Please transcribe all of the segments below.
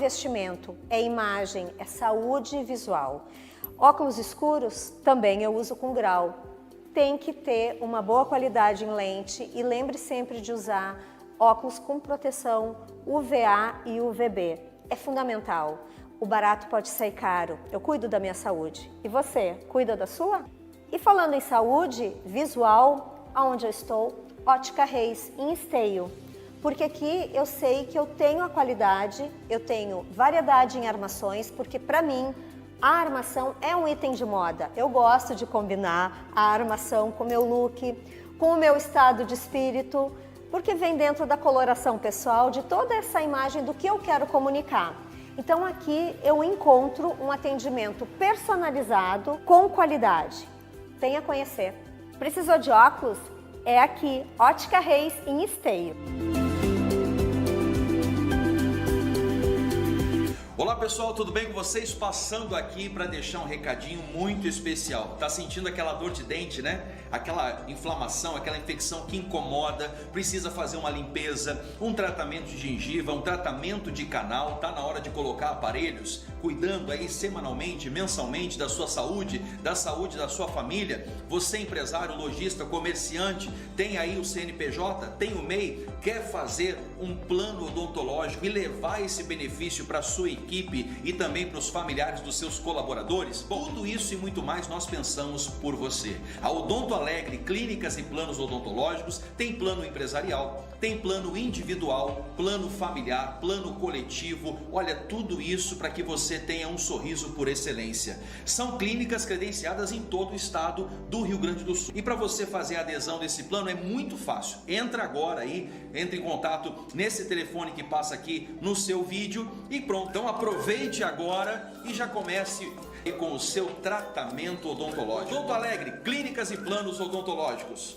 investimento, é imagem, é saúde visual. Óculos escuros também eu uso com grau. Tem que ter uma boa qualidade em lente e lembre sempre de usar óculos com proteção UVA e UVB. É fundamental. O barato pode sair caro. Eu cuido da minha saúde. E você, cuida da sua? E falando em saúde visual, aonde eu estou? Ótica Reis, em Esteio. Porque aqui eu sei que eu tenho a qualidade, eu tenho variedade em armações, porque para mim a armação é um item de moda. Eu gosto de combinar a armação com o meu look, com o meu estado de espírito, porque vem dentro da coloração pessoal de toda essa imagem do que eu quero comunicar. Então aqui eu encontro um atendimento personalizado com qualidade. Venha conhecer. Precisou de óculos? É aqui, Ótica Reis, em Esteio. Olá pessoal, tudo bem com vocês? Passando aqui para deixar um recadinho muito especial. Tá sentindo aquela dor de dente, né? Aquela inflamação, aquela infecção que incomoda, precisa fazer uma limpeza, um tratamento de gengiva, um tratamento de canal. Tá na hora de colocar aparelhos, cuidando aí semanalmente, mensalmente da sua saúde, da saúde da sua família. Você empresário, lojista, comerciante, tem aí o CNPJ, tem o MEI, quer fazer um plano odontológico e levar esse benefício para sua equipe e também para os familiares dos seus colaboradores? Bom, tudo isso e muito mais nós pensamos por você. A Odonto Alegre Clínicas e Planos Odontológicos tem plano empresarial, tem plano individual, plano familiar, plano coletivo. Olha, tudo isso para que você tenha um sorriso por excelência. São clínicas credenciadas em todo o estado do Rio Grande do Sul. E para você fazer a adesão desse plano é muito fácil. Entra agora aí, entre em contato nesse telefone que passa aqui no seu vídeo e pronto. Então aproveite agora e já comece com o seu tratamento odontológico. Odonto Alegre, Clínicas e Planos Odontológicos.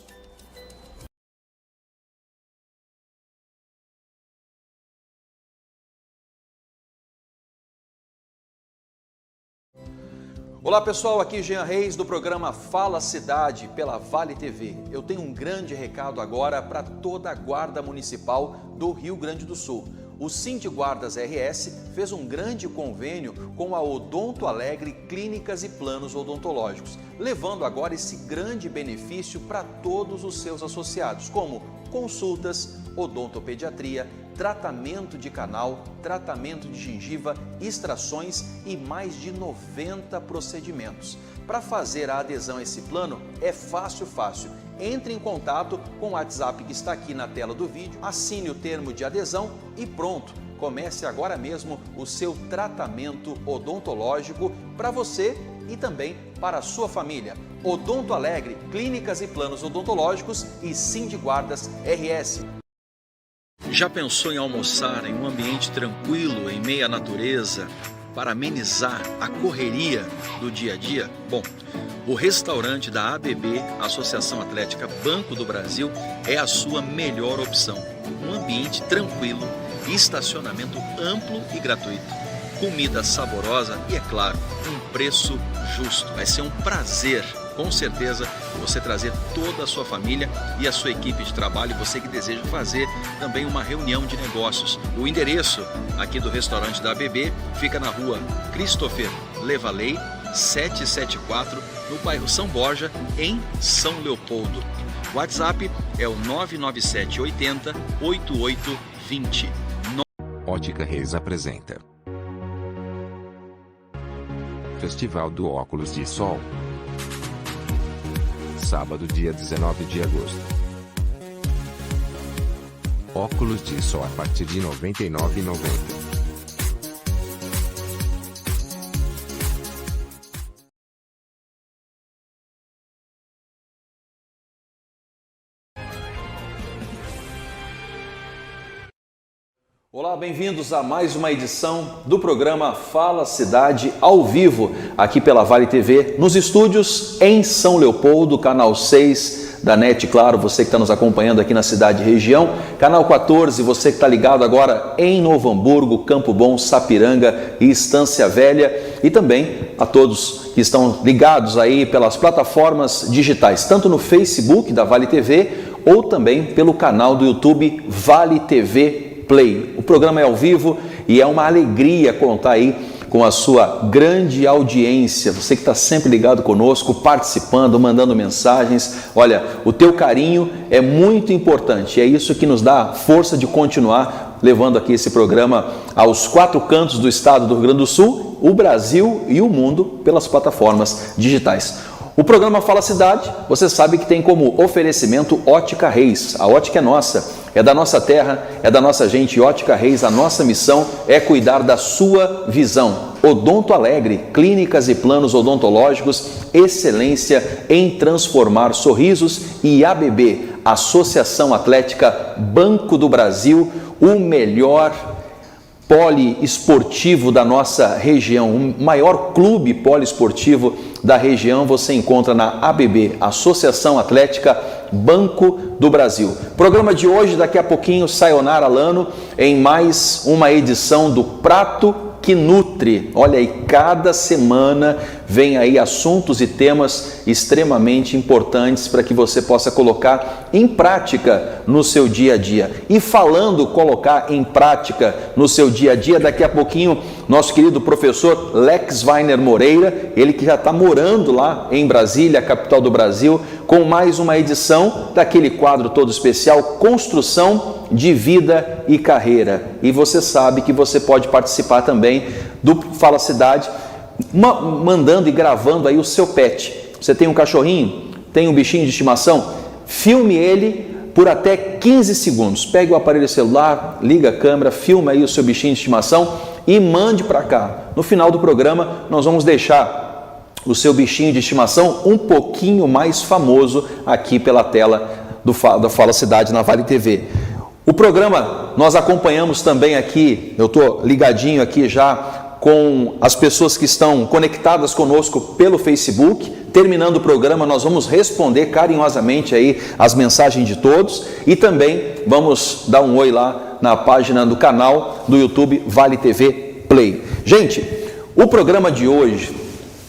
Olá pessoal, aqui Jean Reis do programa Fala Cidade pela Vale TV. Eu tenho um grande recado agora para toda a Guarda Municipal do Rio Grande do Sul. O Sindiguardas RS fez um grande convênio com a Odonto Alegre Clínicas e Planos Odontológicos, levando agora esse grande benefício para todos os seus associados, como consultas, odontopediatria, tratamento de canal, tratamento de gengiva, extrações e mais de 90 procedimentos. Para fazer a adesão a esse plano é fácil. Entre em contato com o WhatsApp que está aqui na tela do vídeo, assine o termo de adesão e pronto. Comece agora mesmo o seu tratamento odontológico para você e também para a sua família. Odonto Alegre, Clínicas e Planos Odontológicos e Sindiguardas RS. Já pensou em almoçar em um ambiente tranquilo, em meio à natureza, para amenizar a correria do dia a dia? Bom, o restaurante da ABB, Associação Atlética Banco do Brasil, é a sua melhor opção. Um ambiente tranquilo, estacionamento amplo e gratuito, comida saborosa e, é claro, um preço justo. Vai ser um prazer, com certeza, você trazer toda a sua família e a sua equipe de trabalho, você que deseja fazer também uma reunião de negócios. O endereço aqui do restaurante da ABB fica na rua Christopher Levalei, 774, no bairro São Borja, em São Leopoldo. O WhatsApp é o 997 80 8820. Ótica Reis apresenta Festival do Óculos de Sol. Sábado, dia 19 de agosto. Óculos de sol a partir de R$ 99,90. Olá, bem-vindos a mais uma edição do programa Fala Cidade ao vivo, aqui pela Vale TV, nos estúdios em São Leopoldo, canal 6 da NET, claro, você que está nos acompanhando aqui na cidade e região, canal 14, você que está ligado agora em Novo Hamburgo, Campo Bom, Sapiranga e Estância Velha, e também a todos que estão ligados aí pelas plataformas digitais, tanto no Facebook da Vale TV ou também pelo canal do YouTube Vale TV Play. O programa é ao vivo e é uma alegria contar aí com a sua grande audiência, você que está sempre ligado conosco, participando, mandando mensagens. Olha, o teu carinho é muito importante, é isso que nos dá força de continuar levando aqui esse programa aos 4 cantos do estado do Rio Grande do Sul, o Brasil e o mundo pelas plataformas digitais. O programa Fala Cidade, você sabe que tem como oferecimento Ótica Reis. A ótica é nossa, é da nossa terra, é da nossa gente. Ótica Reis, a nossa missão é cuidar da sua visão. Odonto Alegre, clínicas e planos odontológicos, excelência em transformar sorrisos. E ABB, Associação Atlética Banco do Brasil, o melhor poliesportivo da nossa região, o maior clube poliesportivo da região você encontra na ABB, Associação Atlética Banco do Brasil. Programa de hoje, daqui a pouquinho, Sayonara Lano, em mais uma edição do Prato que Nutre. Olha aí, cada semana vem aí assuntos e temas extremamente importantes para que você possa colocar em prática no seu dia a dia. E falando colocar em prática no seu dia a dia, daqui a pouquinho nosso querido professor Lex Weiner Moreira, ele que já está morando lá em Brasília, capital do Brasil, com mais uma edição daquele quadro todo especial, Construção de Vida e Carreira. E você sabe que você pode participar também do Fala Cidade, mandando e gravando aí o seu pet. Você tem um cachorrinho, tem um bichinho de estimação, filme ele por até 15 segundos. Pegue o aparelho celular, liga a câmera, filma aí o seu bichinho de estimação e mande para cá. No final do programa, nós vamos deixar o seu bichinho de estimação um pouquinho mais famoso aqui pela tela da Fala Cidade na Vale TV. O programa nós acompanhamos também aqui, eu estou ligadinho aqui já com as pessoas que estão conectadas conosco pelo Facebook. Terminando o programa, nós vamos responder carinhosamente aí as mensagens de todos e também vamos dar um oi lá na página do canal do YouTube Vale TV Play. Gente, o programa de hoje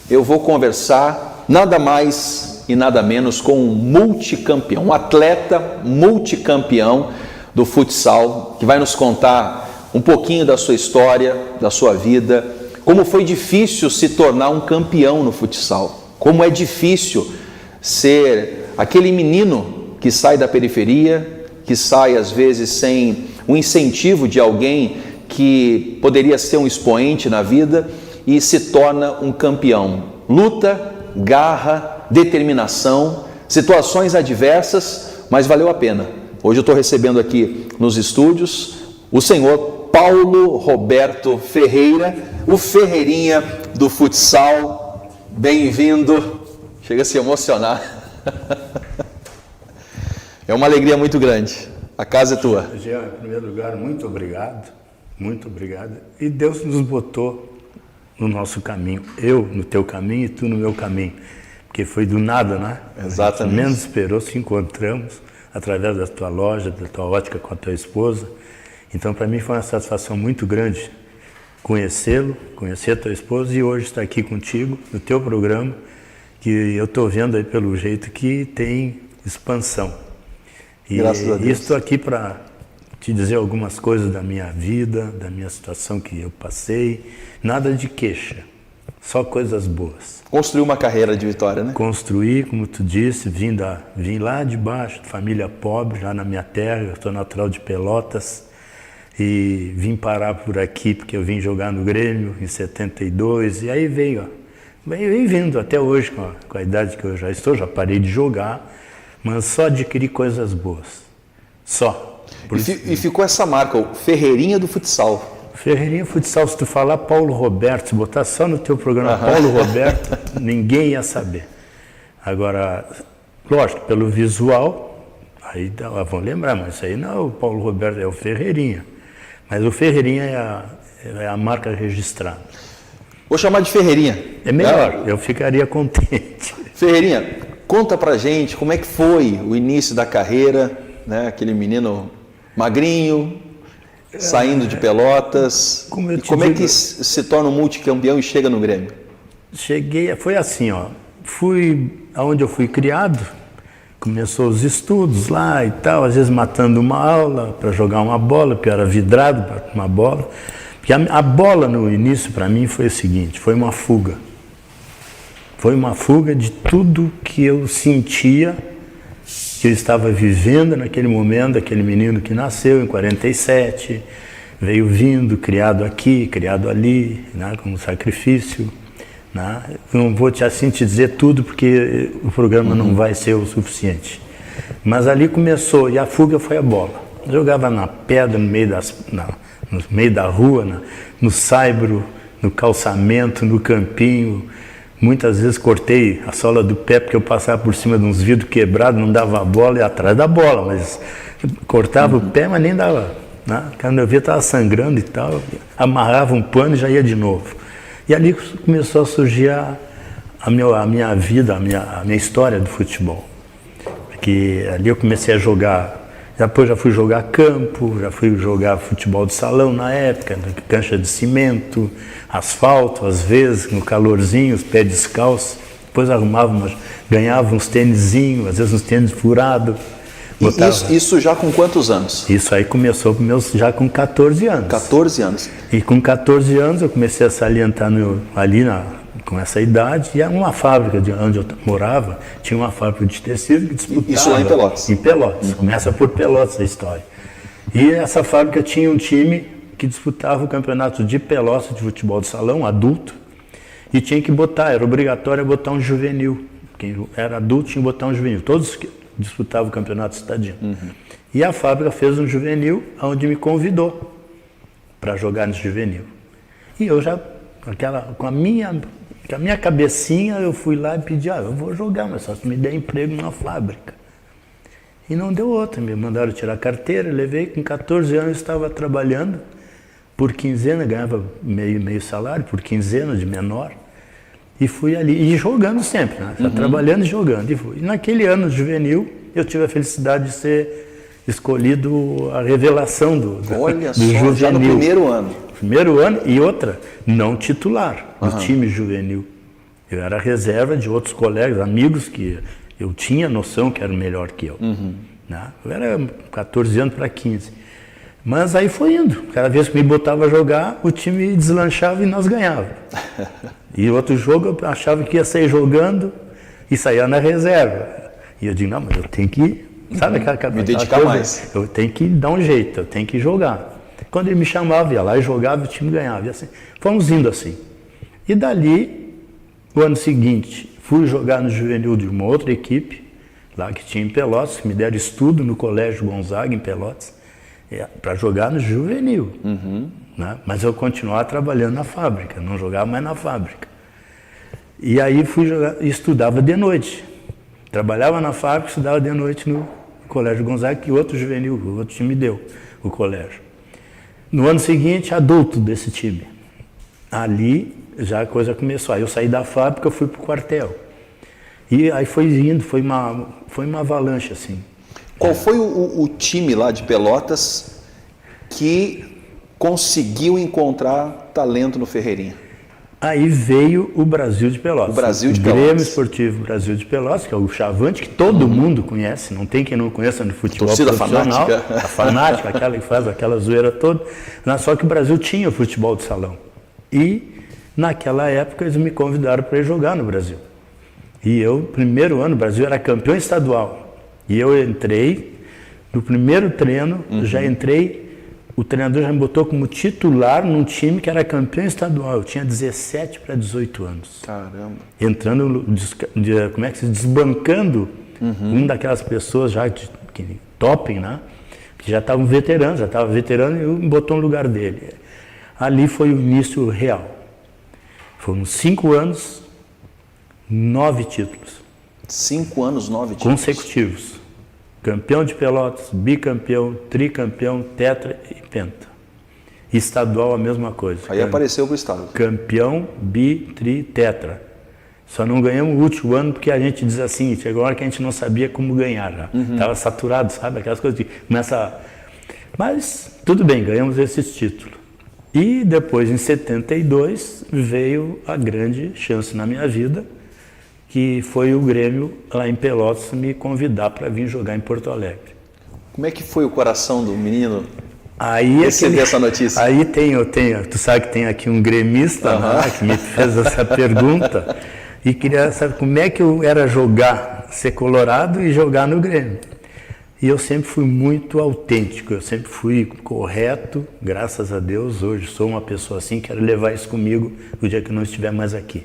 eu vou conversar nada mais e nada menos com um multicampeão, um atleta multicampeão do futsal, que vai nos contar um pouquinho da sua história, da sua vida, como foi difícil se tornar um campeão no futsal, como é difícil ser aquele menino que sai da periferia, que sai às vezes sem um incentivo de alguém que poderia ser um expoente na vida e se torna um campeão. Luta, garra, determinação, situações adversas, mas valeu a pena. Hoje eu estou recebendo aqui nos estúdios o senhor Paulo Roberto Ferreira, o Ferreirinha do futsal. Bem-vindo. Chega a se emocionar. É uma alegria muito grande. A casa é tua. Jean, em primeiro lugar, muito obrigado. Muito obrigado. E Deus nos botou no nosso caminho. Eu no teu caminho e tu no meu caminho. Porque foi do nada, né? Exatamente. Menos esperou, se encontramos através da tua loja, da tua ótica com a tua esposa. Então, para mim foi uma satisfação muito grande conhecê-lo, conhecer a tua esposa e hoje estar aqui contigo no teu programa, que eu estou vendo aí pelo jeito que tem expansão. E graças a Deus. Estou aqui para te dizer algumas coisas da minha vida, da minha situação que eu passei. Nada de queixa, só coisas boas. Construiu uma carreira de vitória, né? Construí, como tu disse, vim lá de baixo, de família pobre, lá na minha terra. Eu sou natural de Pelotas e vim parar por aqui porque eu vim jogar no Grêmio em 72 e aí veio, veio vindo até hoje com a idade que eu já estou, já parei de jogar, mas só adquiri coisas boas, só. E ficou essa marca, o Ferreirinha do futsal. Ferreirinha Futsal, se tu falar Paulo Roberto, se botar só no teu programa Paulo Roberto, ninguém ia saber. Agora, lógico, pelo visual, aí vão lembrar, mas isso aí não é o Paulo Roberto, é o Ferreirinha. Mas o Ferreirinha é a marca registrada. Vou chamar de Ferreirinha. É melhor, eu ficaria contente. Ferreirinha, conta pra gente como é que foi o início da carreira, né? Aquele menino magrinho, saindo de Pelotas. Como é que se torna um multicampeão e chega no Grêmio? Cheguei, foi assim, ó. Fui aonde eu fui criado, começou os estudos lá e tal, às vezes matando uma aula para jogar uma bola, porque eu era vidrado para uma bola. Porque a bola no início para mim foi o seguinte, foi uma fuga. Foi uma fuga de tudo que eu sentia, que eu estava vivendo naquele momento, aquele menino que nasceu em 47, veio vindo, criado aqui, criado ali, né, como sacrifício. Né? Não vou te dizer tudo porque o programa não vai ser o suficiente. Mas ali começou, e a fuga foi a bola. Eu jogava na pedra, no meio da rua, no saibro, no calçamento, no campinho. Muitas vezes cortei a sola do pé porque eu passava por cima de uns vidros quebrados, não dava a bola, e atrás da bola, mas cortava o pé, mas nem dava. Né? Quando eu via, estava sangrando e tal, amarrava um pano e já ia de novo. E ali começou a surgir a minha vida, a minha história do futebol. Porque ali eu comecei a jogar, depois já fui jogar campo, já fui jogar futebol de salão na época, cancha de cimento, asfalto, às vezes, no calorzinho, os pés descalços. Depois ganhava uns tênisinhos, às vezes uns tênis furados. Isso já com quantos anos? Isso aí começou já com 14 anos. 14 anos. E com 14 anos eu comecei a salientar com essa idade, e uma fábrica de onde eu morava, tinha uma fábrica de tecido que disputava. Isso lá em Pelotas? Em Pelotas. Começa por Pelotas a história. E essa fábrica tinha um time que disputava o campeonato de Pelotas de futebol de salão, adulto, e tinha que era obrigatório botar um juvenil. Quem era adulto tinha que botar um juvenil. Todos disputavam o campeonato estadiano. E a fábrica fez um juvenil, onde me convidou para jogar nesse juvenil. E eu já, com a minha cabecinha, eu fui lá e pedi, eu vou jogar, mas só se me der emprego na fábrica. E não deu outra, me mandaram tirar a carteira, levei, com 14 anos eu estava trabalhando por quinzena, ganhava meio salário, por quinzena de menor, e fui ali, e jogando sempre, né? Trabalhando e jogando, e fui. E naquele ano juvenil, eu tive a felicidade de ser escolhido a revelação do juvenil. Já no primeiro ano. Primeiro ano, e outra, não titular do time juvenil. Eu era reserva de outros colegas, amigos que eu tinha noção que eram melhor que eu. Né? Eu era 14 anos para 15. Mas aí foi indo. Cada vez que me botava a jogar, o time deslanchava e nós ganhávamos. E outro jogo eu achava que ia sair jogando e saía na reserva. E eu digo, não, mas eu tenho que, sabe aquela me dedicar coisa, mais. Eu tenho que dar um jeito, eu tenho que jogar. Quando ele me chamava, ia lá e jogava, o time ganhava. E assim, fomos indo assim. E dali, o ano seguinte, fui jogar no juvenil de uma outra equipe, lá que tinha em Pelotas, que me deram estudo no Colégio Gonzaga, em Pelotas, para jogar no juvenil. Né? Mas eu continuava trabalhando na fábrica, não jogava mais na fábrica. E aí fui jogar, estudava de noite. Trabalhava na fábrica, estudava de noite no Colégio Gonzaga, que outro juvenil, o outro time deu, o colégio. No ano seguinte, adulto desse time. Ali já a coisa começou. Aí eu saí da fábrica, eu fui para o quartel. E aí foi indo, foi uma avalanche assim. Qual foi o time lá de Pelotas que conseguiu encontrar talento no Ferreirinha? Aí veio o Brasil de Pelotas. O Brasil de Grêmio Pelotas. Esportivo Brasil de Pelotas, que é o Chavante, que todo mundo conhece, não tem quem não conheça no futebol Torcida profissional. fanática. A fanática, aquela que faz aquela zoeira toda. Só que o Brasil tinha o futebol de salão. E naquela época eles me convidaram para ir jogar no Brasil. E eu, primeiro ano, o Brasil era campeão estadual. E eu entrei, no primeiro treino, já entrei. O treinador já me botou como titular num time que era campeão estadual. Eu tinha 17 para 18 anos. Caramba. Entrando, como é que se diz, desbancando uma daquelas pessoas já que topem, né? Que já estavam veteranos, já estava veterano e me botou no lugar dele. Ali foi o início real. Foram 5 anos, 9 títulos. 5 anos, 9 títulos. Consecutivos. Campeão de Pelotas, bicampeão, tricampeão, tetra e penta. Estadual a mesma coisa. Aí apareceu para o estado. Campeão, bi, tri, tetra. Só não ganhamos o último ano porque a gente diz assim, chegou uma hora que a gente não sabia como ganhar já. Estava saturado, sabe? Aquelas coisas que começa. Mas tudo bem, ganhamos esses títulos. E depois, em 72, veio a grande chance na minha vida, que foi o Grêmio, lá em Pelotas, me convidar para vir jogar em Porto Alegre. Como é que foi o coração do menino Aí receber essa notícia? Aí tu sabe que tem aqui um gremista, né, que me fez essa pergunta e queria saber como é que eu era ser colorado e jogar no Grêmio. E eu sempre fui muito autêntico, eu sempre fui correto, graças a Deus. Hoje sou uma pessoa assim, quero levar isso comigo o dia que eu não estiver mais aqui.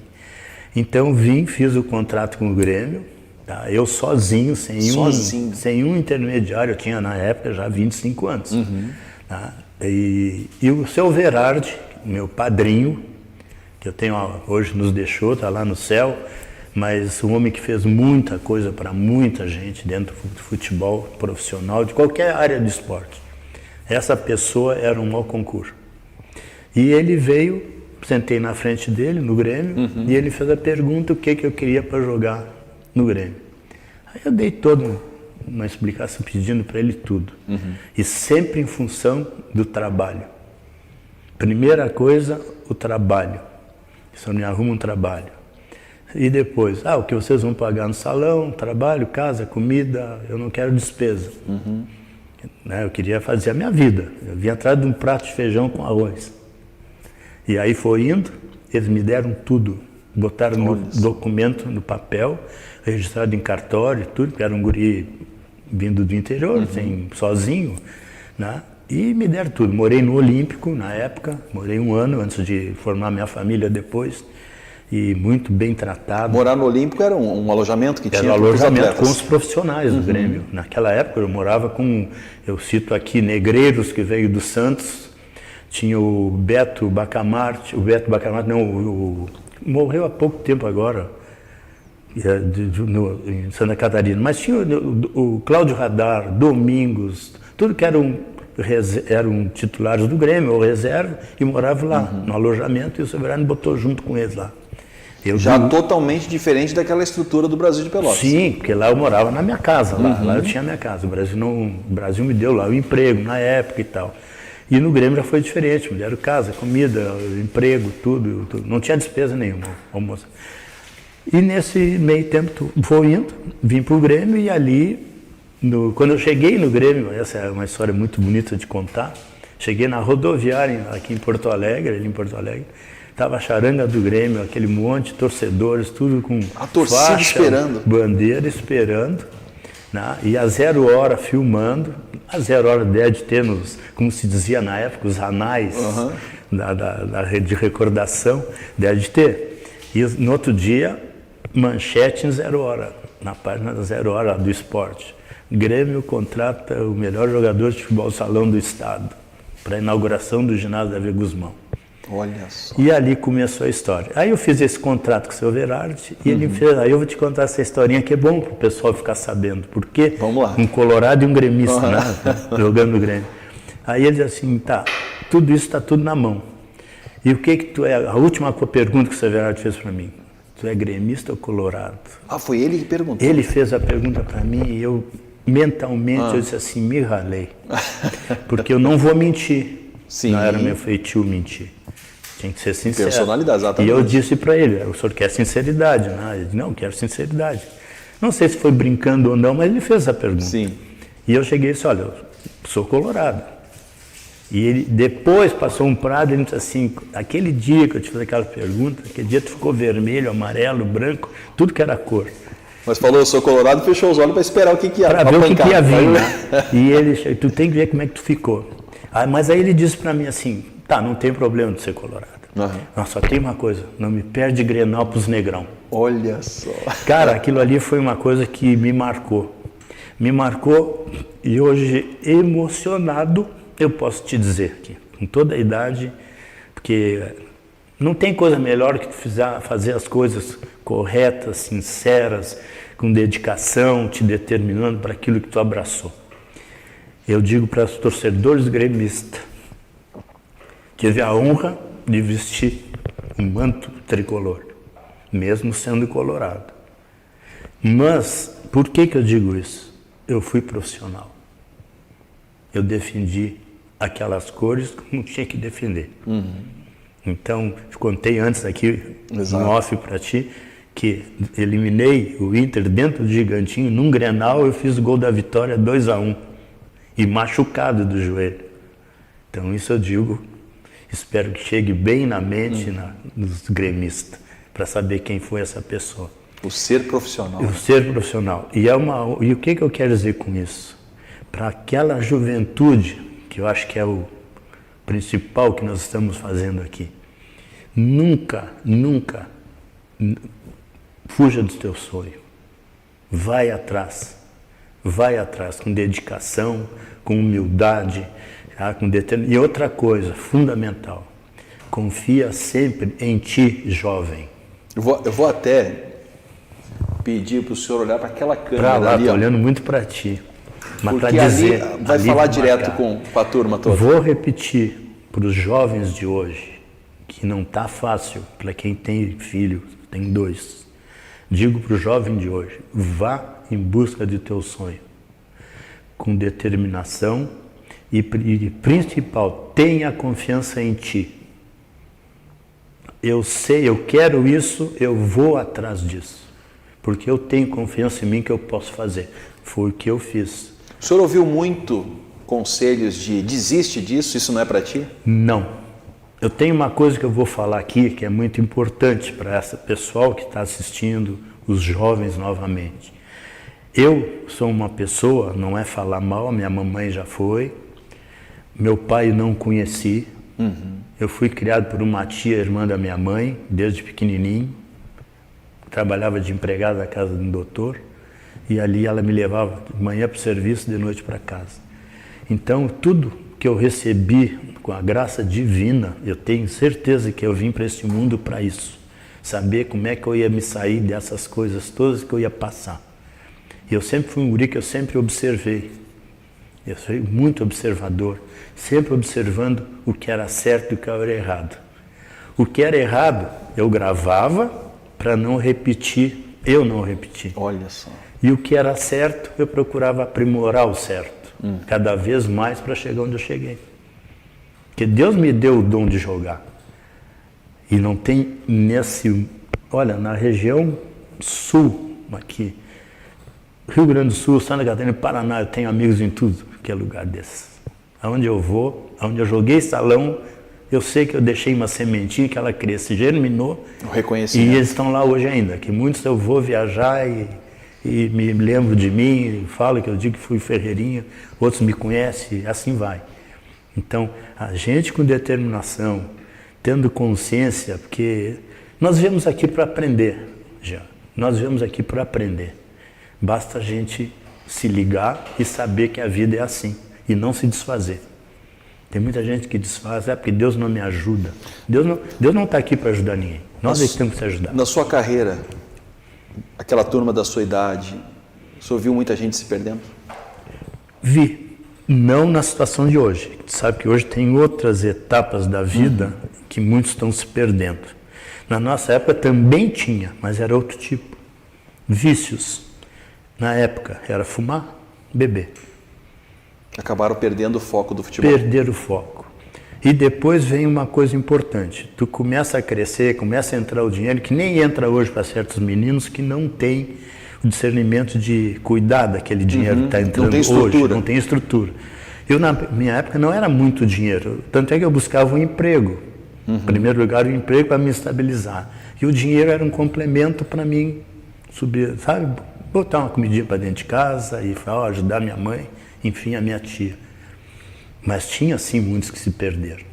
Então fiz o contrato com o Grêmio, tá? Eu sozinho, sem um intermediário. Eu tinha na época já 25 anos. Tá? E o seu Verardi, meu padrinho, que eu tenho hoje nos deixou, está lá no céu, mas um homem que fez muita coisa para muita gente dentro do futebol profissional, de qualquer área de esporte. Essa pessoa era um mau concurso. E ele veio, sentei na frente dele, no Grêmio, e ele fez a pergunta o que eu queria para jogar no Grêmio. Aí eu dei toda uma explicação, pedindo para ele tudo. E sempre em função do trabalho. Primeira coisa, o trabalho. Se eu me arrumo um trabalho. E depois, o que vocês vão pagar no salão, trabalho, casa, comida, eu não quero despesa. Né, eu queria fazer a minha vida. Eu vim atrás de um prato de feijão com arroz. E aí foi indo, eles me deram tudo. Botaram no documento, no papel, registrado em cartório, tudo, que era um guri vindo do interior, sozinho, né? E me deram tudo. Morei no Olímpico na época, morei 1 ano antes de formar minha família depois. E muito bem tratado. Morar no Olímpico era um alojamento que tinha para os atletas? Era um alojamento com os profissionais do Grêmio. Naquela época eu morava com, eu cito aqui, Negreiros, que veio do Santos, tinha o Beto Bacamarte, morreu há pouco tempo agora, em Santa Catarina, mas tinha o Cláudio Radar, Domingos, tudo que eram titulares do Grêmio, ou reserva, e moravam lá, no alojamento, e o Severino botou junto com eles lá. Totalmente diferente daquela estrutura do Brasil de Pelotas. Sim, porque lá eu morava na minha casa, lá eu tinha minha casa. O Brasil me deu lá o emprego na época e tal. E no Grêmio já foi diferente, me deram casa, comida, emprego, tudo. Não tinha despesa nenhuma, almoço. E nesse meio tempo vim para o Grêmio e ali, quando eu cheguei no Grêmio, essa é uma história muito bonita de contar, cheguei na rodoviária aqui em Porto Alegre, estava a charanga do Grêmio, aquele monte de torcedores, tudo com a torcida faixa, esperando, bandeira esperando, né? E a 0 hora filmando, a 0 hora deve ter, como se dizia na época, os anais da rede de recordação, deve ter. E no outro dia, manchete em 0 hora, na página da 0 hora do esporte. Grêmio contrata o melhor jogador de futebol salão do estado para a inauguração do ginásio Davi Guzmão. Olha só. E ali começou a história. Aí eu fiz esse contrato com o seu Verardi e ele fez. Aí eu vou te contar essa historinha que é bom para o pessoal ficar sabendo. Porque um colorado e um gremista, né, jogando no Grêmio. Aí ele diz assim, tudo isso está tudo na mão. E o que tu é? A última pergunta que o seu Verardi fez para mim. Tu é gremista ou colorado? Foi ele que perguntou? Ele fez a pergunta para mim e eu, mentalmente, eu disse assim, me ralei. Porque eu não vou mentir. Sim. Não era meu feitio mentir. Tinha que ser sincero. Personalidade, exatamente. E eu disse para ele, o senhor quer sinceridade, né? Ele disse, não, quero sinceridade. Não sei se foi brincando ou não, mas ele fez essa pergunta. Sim. E eu cheguei e disse, olha, eu sou colorado. E ele depois passou um prazo e ele disse assim, aquele dia que eu te fiz aquela pergunta, aquele dia tu ficou vermelho, amarelo, branco, tudo que era cor. Mas falou, eu sou colorado, fechou os olhos para esperar o que ia para ver o que ia vir, né? E ele, tu tem que ver como é que tu ficou. Mas aí ele disse para mim assim, não tem problema de ser colorado. Não, só tem uma coisa, não me perde Grenal pros negrão. Olha só. Cara, aquilo ali foi uma coisa que me marcou. Me marcou e hoje, emocionado, eu posso te dizer aqui, com toda a idade, porque não tem coisa melhor que fazer as coisas corretas, sinceras, com dedicação, te determinando para aquilo que tu abraçou. Eu digo para os torcedores gremistas, tive a honra de vestir um manto tricolor, mesmo sendo colorado. Mas, por que eu digo isso? Eu fui profissional. Eu defendi aquelas cores como tinha que defender. Então, contei antes aqui, no off para ti, que eliminei o Inter dentro do Gigantinho, num Grenal eu fiz o gol da vitória 2-1, e machucado do joelho. Então isso eu digo, espero que chegue bem na mente dos gremistas, para saber quem foi essa pessoa. O ser profissional. O ser profissional. E o que eu quero dizer com isso? Para aquela juventude, que eu acho que é o principal que nós estamos fazendo aqui, nunca fuja do teu sonho. Vai atrás, com dedicação, com humildade, com determinação. E outra coisa fundamental, confia sempre em ti, jovem. Eu vou até pedir para o senhor olhar para aquela câmera Para lá, ali. estou olhando muito para ti. Mas porque dizer, ali vai falar direto com a turma toda. Vou repetir para os jovens de hoje, que não está fácil para quem tem filho, tem 2. Digo para o jovem de hoje, vá em busca de teu sonho, com determinação e principal, tenha confiança em ti. Eu sei, eu quero isso, eu vou atrás disso, porque eu tenho confiança em mim que eu posso fazer. Foi o que eu fiz. O senhor ouviu muito conselhos de desiste disso, isso não é para ti? Não. Eu tenho uma coisa que eu vou falar aqui que é muito importante para essa pessoal que está assistindo, os jovens novamente. Eu sou uma pessoa, não é falar mal, minha mamãe já foi, meu pai não conheci, eu fui criado por uma tia, irmã da minha mãe, desde pequenininho, trabalhava de empregada na casa de um doutor, e ali ela me levava de manhã para o serviço, de noite para casa. Então, tudo que eu recebi com a graça divina, eu tenho certeza que eu vim para esse mundo para isso. Saber como é que eu ia me sair dessas coisas todas que eu ia passar. E eu sempre fui um guri que eu sempre observei. Eu sou muito observador, sempre observando o que era certo e o que era errado. O que era errado, eu gravava para não repetir, eu não repetir. Olha só. E o que era certo, eu procurava aprimorar o certo, cada vez mais para chegar onde eu cheguei. Porque Deus me deu o dom de jogar. E não tem olha, na região sul, aqui, Rio Grande do Sul, Santa Catarina e Paraná, eu tenho amigos em tudo que é lugar desses. Aonde eu vou, aonde eu joguei salão, eu sei que eu deixei uma sementinha que ela cresce, germinou. O reconhecimento. E eles estão lá hoje ainda, que muitos eu vou viajar e me lembro de mim, falo que eu digo que fui ferreirinho, outros me conhecem, assim vai. Então, a gente com determinação, tendo consciência, porque nós viemos aqui para aprender, já. Nós viemos aqui para aprender. Basta a gente se ligar e saber que a vida é assim, e não se desfazer. Tem muita gente que desfaz, porque Deus não me ajuda. Deus não está aqui para ajudar ninguém. Nós é que temos que se ajudar. Na sua carreira, aquela turma da sua idade, o senhor viu muita gente se perdendo? Vi. Não na situação de hoje. Tu sabe que hoje tem outras etapas da vida que muitos estão se perdendo. Na nossa época também tinha, mas era outro tipo. Vícios. Na época era fumar, beber. Acabaram perdendo o foco do futebol. Perder o foco. E depois vem uma coisa importante. Tu começa a crescer, começa a entrar o dinheiro, que nem entra hoje para certos meninos que não têm o discernimento de cuidar daquele dinheiro que está entrando hoje. Não tem estrutura. Eu, na minha época, não era muito dinheiro. Tanto é que eu buscava um emprego. Em primeiro lugar, um emprego para me estabilizar. E o dinheiro era um complemento para mim subir, sabe? Botar uma comidinha para dentro de casa e ajudar minha mãe, enfim, a minha tia. Mas tinha, sim, muitos que se perderam.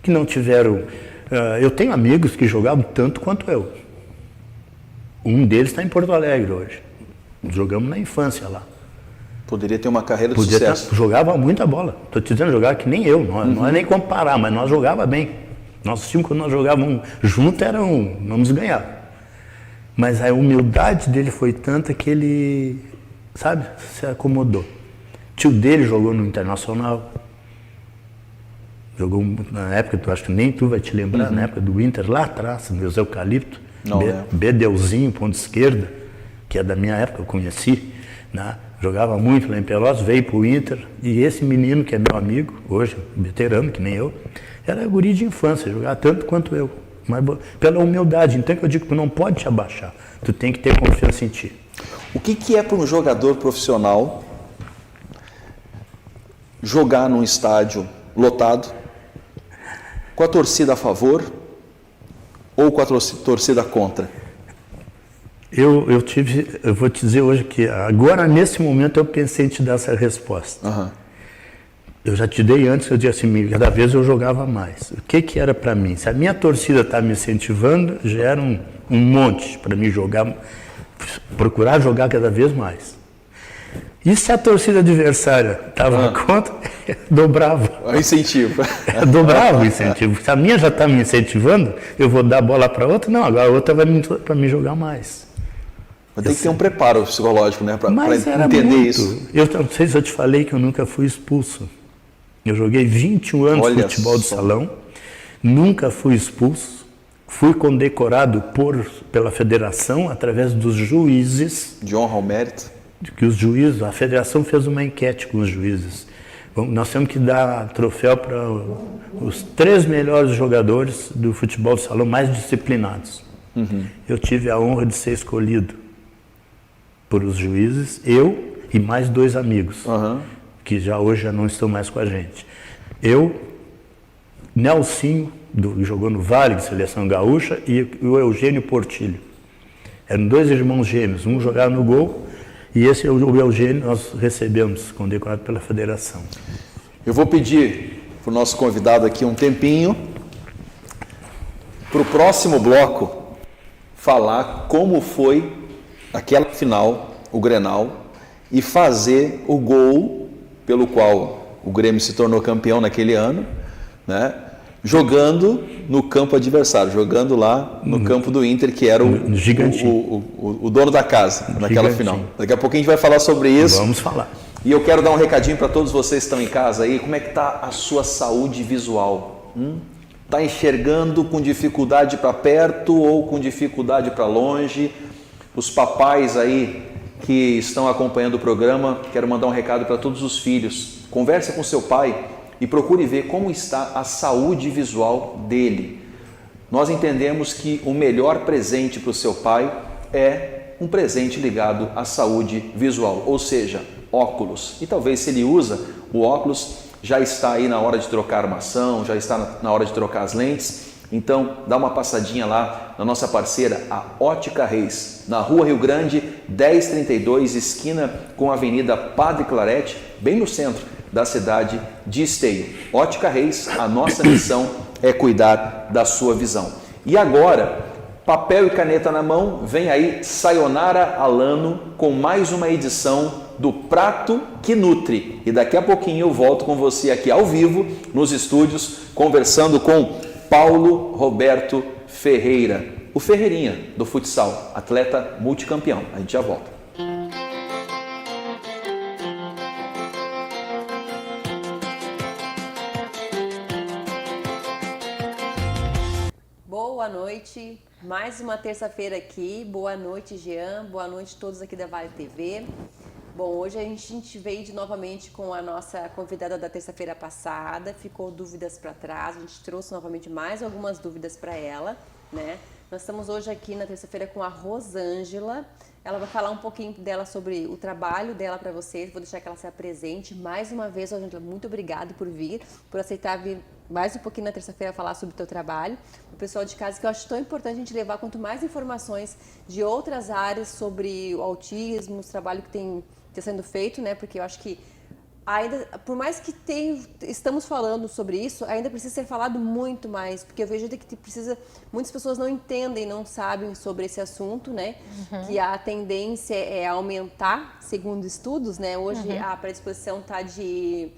Que não tiveram... eu tenho amigos que jogavam tanto quanto eu. Um deles está em Porto Alegre hoje. Jogamos na infância lá. Poderia ter uma carreira de sucesso. Jogava muita bola. Estou te dizendo, jogava que nem eu. Não é nem comparar, mas nós jogava bem. Nossos times, quando nós jogávamos juntos, vamos ganhar. Mas a humildade dele foi tanta que ele, sabe, se acomodou. O tio dele jogou no Internacional. Jogou na época, acho que nem tu vai te lembrar, na época do Inter, lá atrás, meus eucalipto. Bedeuzinho, ponto esquerda, que é da minha época, eu conheci, né? Jogava muito lá em Pelotas, veio para o Inter, e esse menino que é meu amigo, hoje, veterano, que nem eu, era guri de infância, jogava tanto quanto eu, mas pela humildade. Então que eu digo que tu não pode te abaixar, tu tem que ter confiança em ti. O que é para um jogador profissional jogar num estádio lotado, com a torcida a favor ou com a torcida contra? Eu vou te dizer hoje que agora nesse momento eu pensei em te dar essa resposta. Uhum. Eu já te dei antes, eu disse assim, cada vez eu jogava mais. O que era para mim? Se a minha torcida está me incentivando, já era um monte para mim jogar, procurar jogar cada vez mais. E se a torcida adversária estava contra, dobrava. O incentivo. Dobrava o incentivo. Se a minha já está me incentivando, eu vou dar a bola para outra? Não, agora a outra vai para me jogar mais. Mas tem que ter um preparo psicológico, né, para entender muito. isso. Eu não sei se eu te falei que eu nunca fui expulso. Eu joguei 21 anos de futebol de salão, nunca fui expulso, fui condecorado pela federação através dos juízes. De honra ao mérito. Que os juízes, a federação fez uma enquete com os juízes. Nós temos que dar troféu para os 3 melhores jogadores do futebol de salão mais disciplinados. Uhum. Eu tive a honra de ser escolhido por os juízes, eu e mais 2 amigos. Uhum. Que hoje já não estão mais com a gente. Eu, Nelsinho, jogou no Vale, de Seleção Gaúcha, e o Eugênio Portilho. Eram 2 irmãos gêmeos, um jogava no gol, e esse, o Eugênio, nós recebemos, condecorado pela federação. Eu vou pedir para o nosso convidado aqui um tempinho, para o próximo bloco, falar como foi aquela final, o Grenal, e fazer o gol pelo qual o Grêmio se tornou campeão naquele ano, né? Jogando no campo adversário, jogando lá no campo do Inter, que era o dono da casa naquela final. Daqui a pouquinho a gente vai falar sobre isso. Vamos falar. E eu quero dar um recadinho para todos vocês que estão em casa aí. Como é que está a sua saúde visual? Está enxergando com dificuldade para perto ou com dificuldade para longe? Os papais aí que estão acompanhando o programa, quero mandar um recado para todos os filhos. Converse com seu pai e procure ver como está a saúde visual dele. Nós entendemos que o melhor presente para o seu pai é um presente ligado à saúde visual, ou seja, óculos. E talvez se ele usa o óculos, já está aí na hora de trocar a armação, já está na hora de trocar as lentes. Então, dá uma passadinha lá na nossa parceira, a Ótica Reis, na Rua Rio Grande, 1032, esquina com a Avenida Padre Clarete, bem no centro da cidade de Esteio. Ótica Reis, a nossa missão é cuidar da sua visão. E agora, papel e caneta na mão, vem aí Sayonara Alano com mais uma edição do Prato que Nutre. E daqui a pouquinho eu volto com você aqui ao vivo, nos estúdios, conversando com Paulo Roberto Ferreira, o Ferreirinha do futsal, atleta multicampeão. A gente já volta. Boa noite, mais uma terça-feira aqui. Boa noite, Jean. Boa noite a todos aqui da Vale TV. Bom, hoje a gente veio novamente com a nossa convidada da terça-feira passada, ficou dúvidas para trás, a gente trouxe novamente mais algumas dúvidas para ela, né? Nós estamos hoje aqui na terça-feira com a Rosângela, ela vai falar um pouquinho dela sobre o trabalho dela para vocês, vou deixar que ela se apresente. Mais uma vez, Rosângela, muito obrigada por vir, por aceitar vir mais um pouquinho na terça-feira falar sobre o teu trabalho. O pessoal de casa, que eu acho tão importante a gente levar quanto mais informações de outras áreas sobre o autismo, o trabalho que tem sendo feito, né? Porque eu acho que ainda, por mais que estamos falando sobre isso, ainda precisa ser falado muito mais, porque eu vejo que muitas pessoas não entendem, não sabem sobre esse assunto, né? Uhum. Que a tendência é aumentar, segundo estudos, né? Hoje a predisposição está de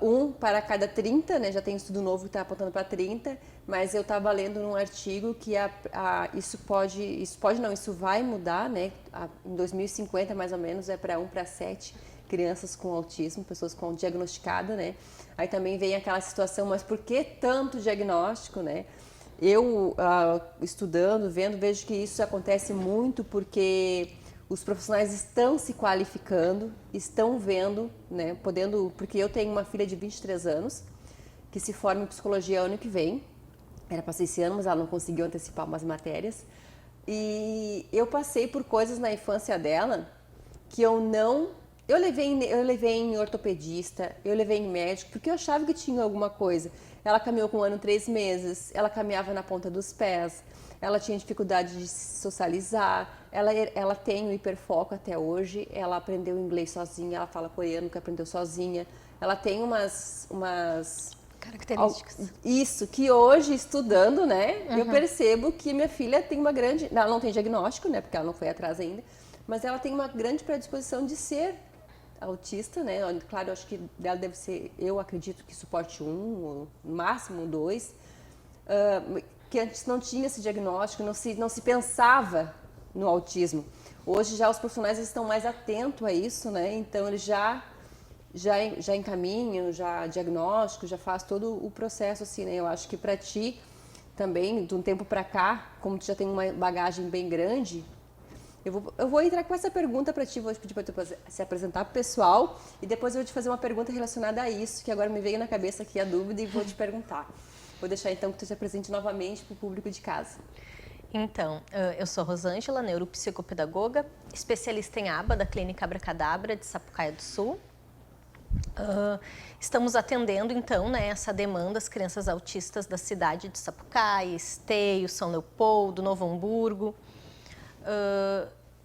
1 para cada 30, né? Já tem um estudo novo que está apontando para 30, mas eu estava lendo num artigo que isso vai mudar, né? Em 2050, mais ou menos, é para 1 para 7 crianças com autismo, pessoas com diagnosticada, né? Aí também vem aquela situação, mas por que tanto diagnóstico, né? Eu, estudando, vejo que isso acontece muito porque os profissionais estão se qualificando, estão vendo, né, porque eu tenho uma filha de 23 anos que se forma em psicologia ano que vem, era para ser esse ano, mas ela não conseguiu antecipar umas matérias, e eu passei por coisas na infância dela que eu não Eu levei em ortopedista, eu levei em médico, porque eu achava que tinha alguma coisa. Ela caminhou com 1 ano e 3 meses, ela caminhava na ponta dos pés, ela tinha dificuldade de socializar, ela tem o hiperfoco até hoje, ela aprendeu inglês sozinha, ela fala coreano que aprendeu sozinha, ela tem umas Características. Isso, que hoje, estudando, né, eu percebo que minha filha tem uma grande... Ela não tem diagnóstico, né, porque ela não foi atrás ainda, mas ela tem uma grande predisposição de ser autista, né? Claro, eu acho que dela deve ser, eu acredito que suporte 1, ou no máximo 2, que antes não tinha esse diagnóstico, não se pensava no autismo. Hoje já os profissionais estão mais atentos a isso, né? Então eles já encaminham, já diagnóstico, já faz todo o processo assim, né? Eu acho que para ti também, de um tempo para cá, como tu já tem uma bagagem bem grande, eu vou entrar com essa pergunta para ti, vou te pedir para tu se apresentar pro pessoal e depois eu vou te fazer uma pergunta relacionada a isso, que agora me veio na cabeça aqui a dúvida e vou te perguntar. Vou deixar então que tu se apresente novamente para o público de casa. Então, eu sou Rosângela, neuropsicopedagoga, especialista em ABA da Clínica Abracadabra de Sapucaia do Sul. Estamos atendendo então, né, essa demanda das crianças autistas da cidade de Sapucaia, Esteio, São Leopoldo, Novo Hamburgo.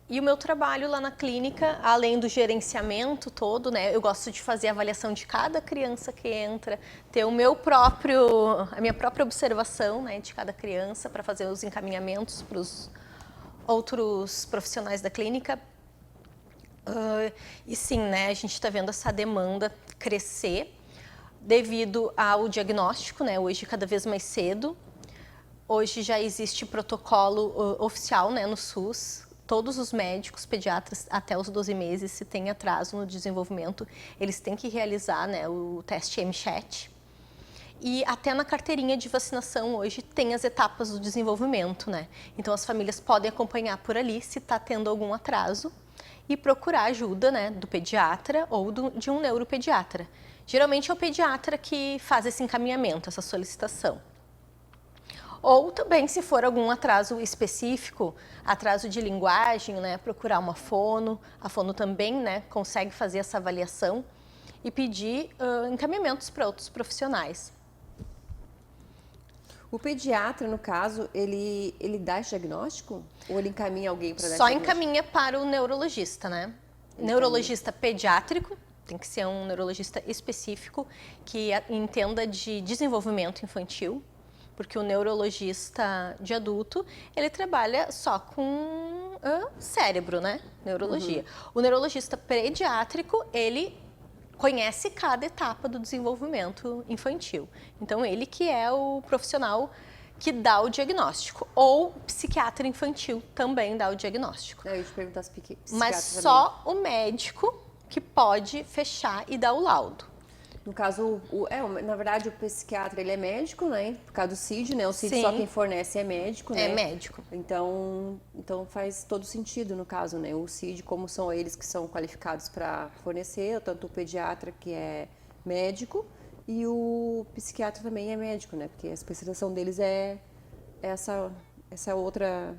E o meu trabalho lá na clínica, além do gerenciamento todo, né, eu gosto de fazer a avaliação de cada criança que entra, ter a minha própria observação, né, de cada criança para fazer os encaminhamentos para os outros profissionais da clínica. E sim, né, a gente está vendo essa demanda crescer devido ao diagnóstico, né, hoje cada vez mais cedo. Hoje já existe protocolo oficial, né, no SUS. Todos os médicos pediatras até os 12 meses, se tem atraso no desenvolvimento, eles têm que realizar, né, o teste MCHAT. E até na carteirinha de vacinação hoje tem as etapas do desenvolvimento, né? Então as famílias podem acompanhar por ali se está tendo algum atraso e procurar ajuda, né, do pediatra ou de um neuropediatra. Geralmente é o pediatra que faz esse encaminhamento, essa solicitação. Ou também, se for algum atraso específico, atraso de linguagem, né, procurar uma fono. A fono também, né, consegue fazer essa avaliação e pedir encaminhamentos para outros profissionais. O pediatra, no caso, ele dá esse diagnóstico? Ou ele encaminha alguém para dar Só esse diagnóstico? encaminha para o neurologista, né? Neurologista pediátrico, tem que ser um neurologista específico que entenda de desenvolvimento infantil. Porque o neurologista de adulto, ele trabalha só com cérebro, né? Neurologia. O neurologista pediátrico, ele conhece cada etapa do desenvolvimento infantil. Então, ele que é o profissional que dá o diagnóstico. Ou psiquiatra infantil também dá o diagnóstico. Eu ia te perguntar se psiquiatra Mas também. só o médico que pode fechar e dar o laudo. No caso, na verdade, o psiquiatra ele é médico, né? Por causa do CID, né? O CID Sim. só quem fornece é médico, né? É médico. Então faz todo sentido no caso, né? O CID, como são eles que são qualificados para fornecer, tanto o pediatra que é médico e o psiquiatra também é médico, né? Porque a especialização deles é essa outra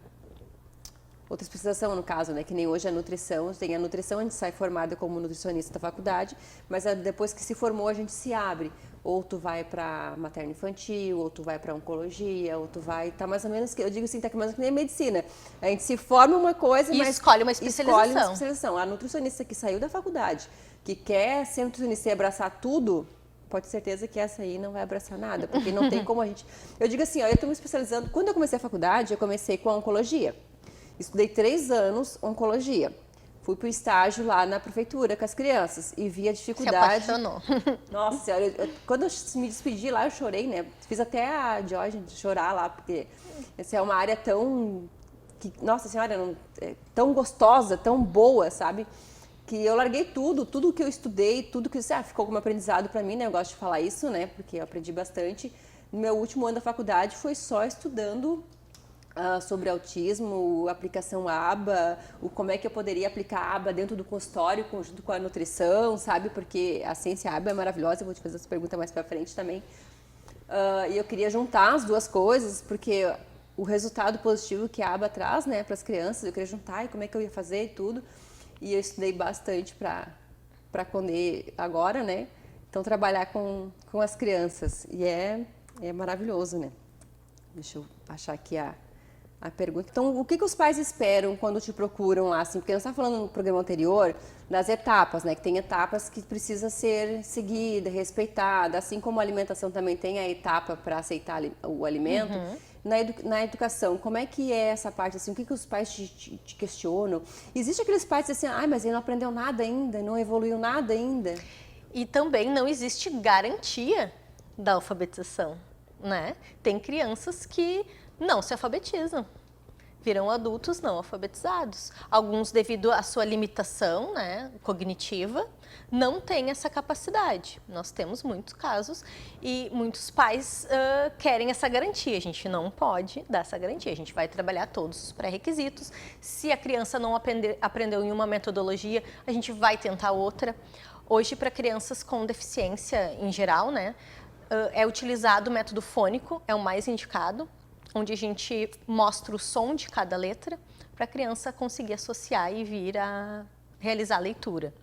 especialização, no caso, né? Que nem hoje a nutrição, tem a nutrição, a gente sai formada como nutricionista da faculdade, mas depois que se formou a gente se abre. Ou tu vai para materno-infantil, ou tu vai para oncologia, ou tu vai... Tá mais ou menos, eu digo assim, tá mais ou menos que nem medicina. A gente se forma uma coisa, E mas escolhe uma especialização. A nutricionista que saiu da faculdade, que quer ser nutricionista e abraçar tudo, pode ter certeza que essa aí não vai abraçar nada, porque não tem como a gente... Eu digo assim, ó, eu estou me especializando... Quando eu comecei a faculdade, eu comecei com a oncologia. Estudei 3 anos oncologia. Fui para o estágio lá na prefeitura com as crianças e vi a dificuldade. Se apaixonou. Nossa senhora, quando eu me despedi lá, eu chorei, né? Fiz até a Jorge chorar lá, porque essa é uma área tão... nossa senhora, tão gostosa, tão boa, sabe? Que eu larguei tudo que eu estudei, tudo que... ficou como aprendizado para mim, né? Eu gosto de falar isso, né? Porque eu aprendi bastante. No meu último ano da faculdade foi só estudando... sobre autismo, aplicação ABA, como é que eu poderia aplicar a ABA dentro do consultório junto com a nutrição, sabe? Porque a ciência ABA é maravilhosa, eu vou te fazer essa pergunta mais pra frente também. E eu queria juntar as duas coisas, porque o resultado positivo que a ABA traz, né, para as crianças, eu queria juntar e como é que eu ia fazer e tudo. E eu estudei bastante para para comer agora, né? Então, trabalhar com as crianças. E é maravilhoso, né? Deixa eu achar aqui a pergunta. Então, o que os pais esperam quando te procuram lá? Assim, porque nós estávamos falando no programa anterior das etapas, né? Que tem etapas que precisa ser seguida, respeitada. Assim como a alimentação também tem a etapa para aceitar o alimento. Na educação, como é que é essa parte? Assim, o que os pais te questionam? Existe aqueles pais que dizem assim, mas ele não aprendeu nada ainda, não evoluiu nada ainda? E também não existe garantia da alfabetização, né? Tem crianças que não se alfabetizam, viram adultos não alfabetizados. Alguns, devido à sua limitação, né, cognitiva, não têm essa capacidade. Nós temos muitos casos e muitos pais querem essa garantia. A gente não pode dar essa garantia. A gente vai trabalhar todos os pré-requisitos. Se a criança não aprendeu em uma metodologia, a gente vai tentar outra. Hoje, para crianças com deficiência em geral, né, é utilizado o método fônico, é o mais indicado, onde a gente mostra o som de cada letra para a criança conseguir associar e vir a realizar a leitura.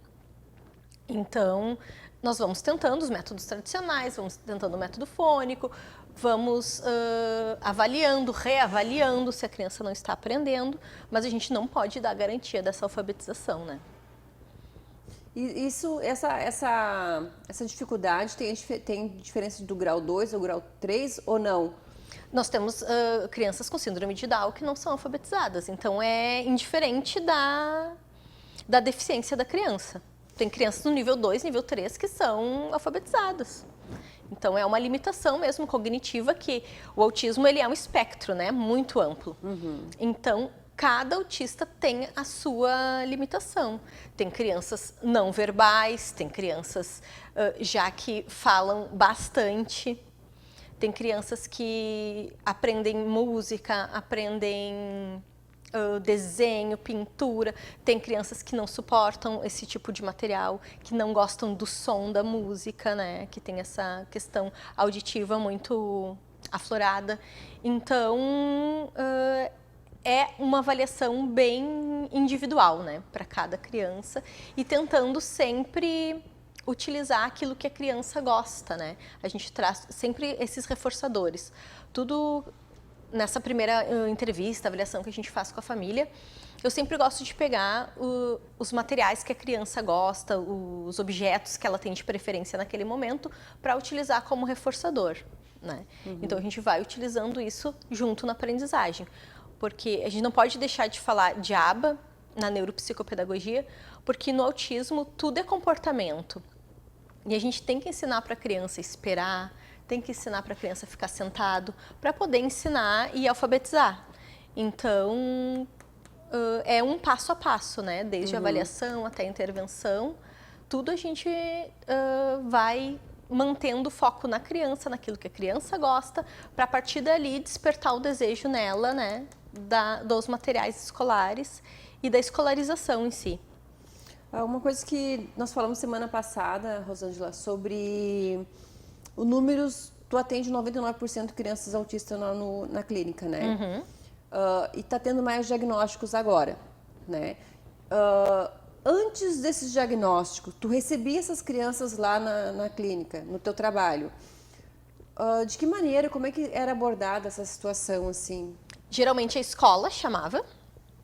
Então, nós vamos tentando os métodos tradicionais, vamos tentando o método fônico, vamos avaliando, reavaliando se a criança não está aprendendo, mas a gente não pode dar garantia dessa alfabetização, né? E essa dificuldade tem diferença do grau 2 ou grau 3 ou não? Nós temos crianças com síndrome de Down que não são alfabetizadas, então é indiferente da deficiência da criança. Tem crianças no nível 2, nível 3 que são alfabetizadas. Então é uma limitação mesmo cognitiva, que o autismo ele é um espectro, né, muito amplo. Então cada autista tem a sua limitação. Tem crianças não verbais, tem crianças já que falam bastante. Tem crianças que aprendem música, aprendem desenho, pintura. Tem crianças que não suportam esse tipo de material, que não gostam do som da música, né? Que tem essa questão auditiva muito aflorada. Então, é uma avaliação bem individual, né? Para cada criança. E tentando sempre utilizar aquilo que a criança gosta, né? A gente traz sempre esses reforçadores. Tudo nessa primeira entrevista, avaliação que a gente faz com a família, eu sempre gosto de pegar os materiais que a criança gosta, os objetos que ela tem de preferência naquele momento, para utilizar como reforçador, né? Então a gente vai utilizando isso junto na aprendizagem, porque a gente não pode deixar de falar de ABA na neuropsicopedagogia, porque no autismo tudo é comportamento. E a gente tem que ensinar para a criança esperar, tem que ensinar para a criança ficar sentado, para poder ensinar e alfabetizar. Então, é um passo a passo, né? Desde a avaliação até a intervenção, tudo a gente vai mantendo o foco na criança, naquilo que a criança gosta, para a partir dali despertar o desejo nela, né? Dos materiais escolares e da escolarização em si. Uma coisa que nós falamos semana passada, Rosângela, sobre os números, tu atende 99% de crianças autistas na clínica, né? E está tendo mais diagnósticos agora, né? Antes desses diagnósticos, tu recebia essas crianças lá na clínica, no teu trabalho. De que maneira, como é que era abordada essa situação, assim? Geralmente a escola chamava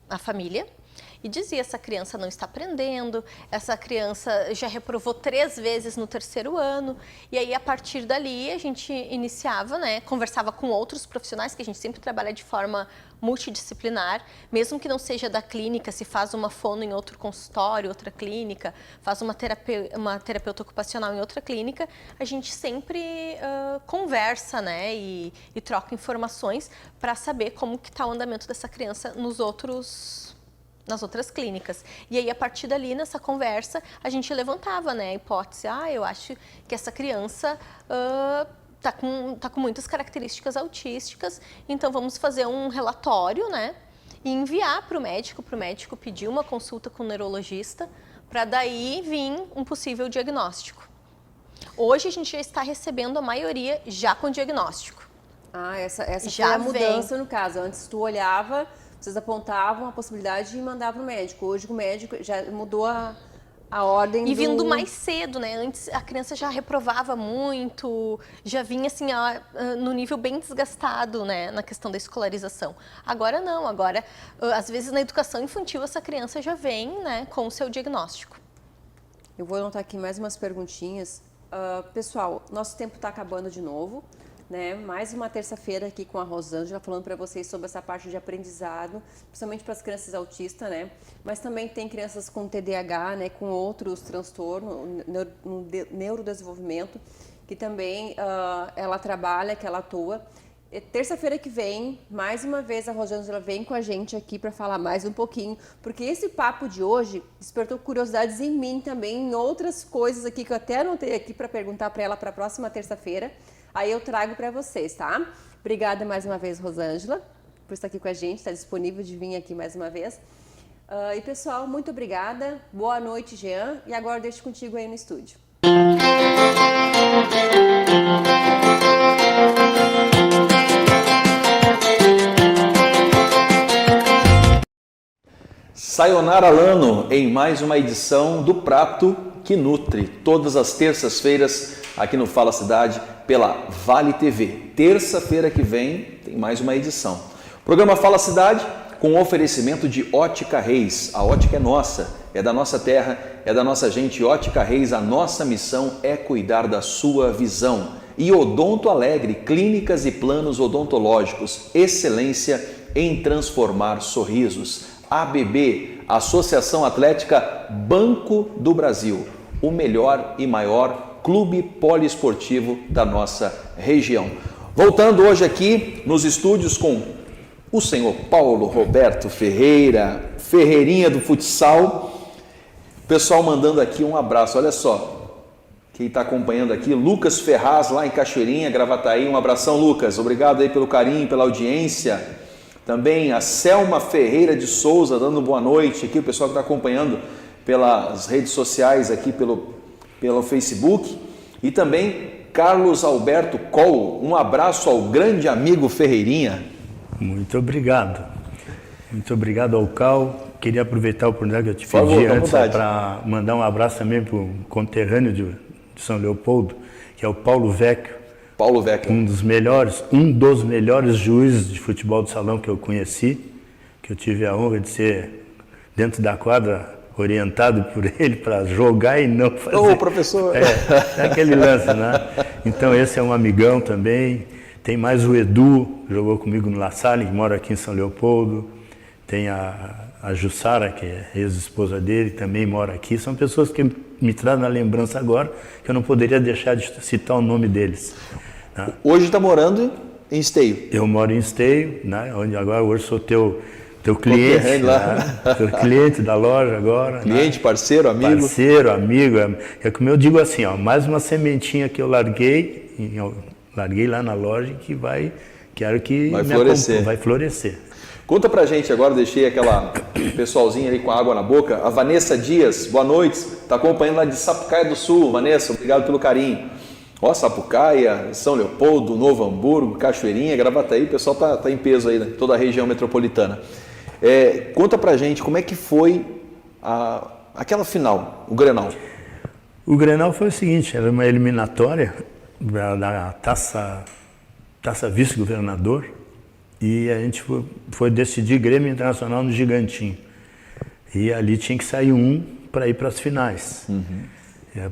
a família e dizia: essa criança não está aprendendo, essa criança já reprovou 3 vezes no 3º ano. E aí, a partir dali, a gente iniciava, né, conversava com outros profissionais, que a gente sempre trabalha de forma multidisciplinar, mesmo que não seja da clínica, se faz uma fono em outro consultório, outra clínica, faz uma terapeuta ocupacional em outra clínica, a gente sempre conversa, né, e troca informações para saber como que está o andamento dessa criança nas outras clínicas. E aí, a partir dali, nessa conversa, a gente levantava, né, a hipótese: eu acho que essa criança tá com muitas características autísticas, então vamos fazer um relatório, né, e enviar para o médico pedir uma consulta com o neurologista, para daí vir um possível diagnóstico. Hoje a gente já está recebendo a maioria já com diagnóstico. Essa já foi a mudança vem. no caso. Antes tu olhava, vocês apontavam a possibilidade e mandavam para o médico. Hoje o médico já mudou A ordem E vindo mais cedo, né? Antes a criança já reprovava muito, já vinha assim no nível bem desgastado, né? Na questão da escolarização. Agora não, agora às vezes na educação infantil essa criança já vem, né, com o seu diagnóstico. Eu vou anotar aqui mais umas perguntinhas. Pessoal, nosso tempo está acabando de novo, né? Mais uma terça-feira aqui com a Rosângela falando para vocês sobre essa parte de aprendizado, principalmente para as crianças autistas, né? Mas também tem crianças com TDAH, né? Com outros transtornos, neurodesenvolvimento, que também ela trabalha, que ela atua. Terça-feira que vem, mais uma vez a Rosângela vem com a gente aqui para falar mais um pouquinho, porque esse papo de hoje despertou curiosidades em mim também, em outras coisas aqui que eu até anotei aqui para perguntar para ela para a próxima terça-feira. Aí eu trago para vocês, tá? Obrigada mais uma vez, Rosângela, por estar aqui com a gente, está disponível de vir aqui mais uma vez. E pessoal, muito obrigada, boa noite, Jean, e agora eu deixo contigo aí no estúdio. Sayonara Lano em mais uma edição do Prato que Nutre, todas as terças-feiras aqui no Fala Cidade pela Vale TV. Terça-feira que vem tem mais uma edição. O programa Fala Cidade com oferecimento de Ótica Reis. A ótica é nossa, é da nossa terra, é da nossa gente. Ótica Reis, a nossa missão é cuidar da sua visão. E Odonto Alegre, clínicas e planos odontológicos, excelência em transformar sorrisos. ABB, Associação Atlética Banco do Brasil, o melhor e maior clube poliesportivo da nossa região. Voltando hoje aqui nos estúdios com o senhor Paulo Roberto Ferreira, Ferreirinha do futsal. Pessoal mandando aqui um abraço, olha só, quem está acompanhando aqui, Lucas Ferraz lá em Cachoeirinha, Gravataí, um abração Lucas, obrigado aí pelo carinho, pela audiência. Também a Selma Ferreira de Souza dando boa noite aqui, o pessoal que está acompanhando pelas redes sociais aqui, pelo Facebook. E também Carlos Alberto Coll, um abraço ao grande amigo Ferreirinha. Muito obrigado. Muito obrigado ao Cal. Queria aproveitar a oportunidade que eu te pedi antes para mandar um abraço também para o conterrâneo de São Leopoldo, que é o Paulo Vecchio. Paulo Vecchio. Um dos melhores juízes de futebol de salão que eu conheci, que eu tive a honra de ser dentro da quadra orientado por ele para jogar e não fazer. Ô, professor! É aquele lance, né? Então esse é um amigão também. Tem mais o Edu, jogou comigo no La Salle, que mora aqui em São Leopoldo. Tem a Jussara, que é ex-esposa dele, também mora aqui. São pessoas que me trazem na lembrança agora, que eu não poderia deixar de citar o nome deles. Né? Hoje está morando em Esteio. Eu moro em Esteio, né? Onde agora hoje sou teu cliente, né? Teu cliente da loja agora. Cliente, né? Parceiro, amigo. Parceiro, amigo. É como eu digo assim, ó, mais uma sementinha que eu larguei lá na loja quero que vai florescer. Conta pra gente agora, deixei aquela pessoalzinha ali com água na boca. A Vanessa Dias, boa noite, está acompanhando lá de Sapucaia do Sul. Vanessa, obrigado pelo carinho. Ó, Sapucaia, São Leopoldo, Novo Hamburgo, Cachoeirinha, Gravataí, o pessoal tá em peso aí, né? Toda a região metropolitana. Conta pra gente como é que foi aquela final, o Grenal. O Grenal foi o seguinte, era uma eliminatória da taça vice-governador, e a gente foi decidir Grêmio Internacional no Gigantinho. E ali tinha que sair um para ir para as finais.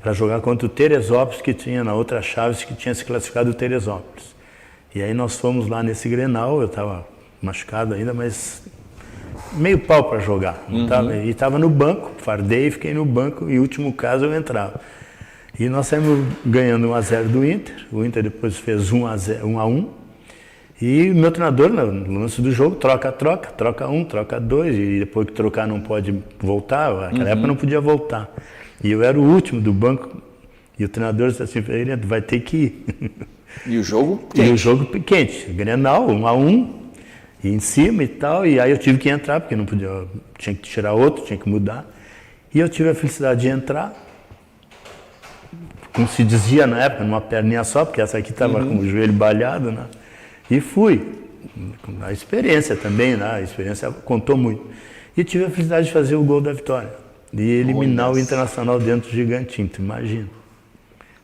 Para jogar contra o Teresópolis, que tinha na outra chave, que tinha se classificado o Teresópolis. E aí nós fomos lá nesse Grenal, eu estava machucado ainda, mas meio pau para jogar. E estava no banco, fardei, fiquei no banco, e último caso eu entrava. E nós saímos ganhando 1-0 do Inter, o Inter depois fez 1-1, e o meu treinador, no lance do jogo, troca um, troca dois, e depois que trocar não pode voltar, naquela época não podia voltar. E eu era o último do banco, e o treinador disse assim, Ferreira, vai ter que ir. E o jogo quente? E o jogo quente, Grenal, 1-1, e em cima e tal, e aí eu tive que entrar, porque não podia, tinha que tirar outro, tinha que mudar. E eu tive a felicidade de entrar, como se dizia na época, numa perninha só, porque essa aqui estava com o joelho balhado, né? E fui. A experiência também, né? A experiência contou muito. E tive a felicidade de fazer o gol da vitória. e eliminar Olha o Internacional dentro do Gigantinho, tu imagina.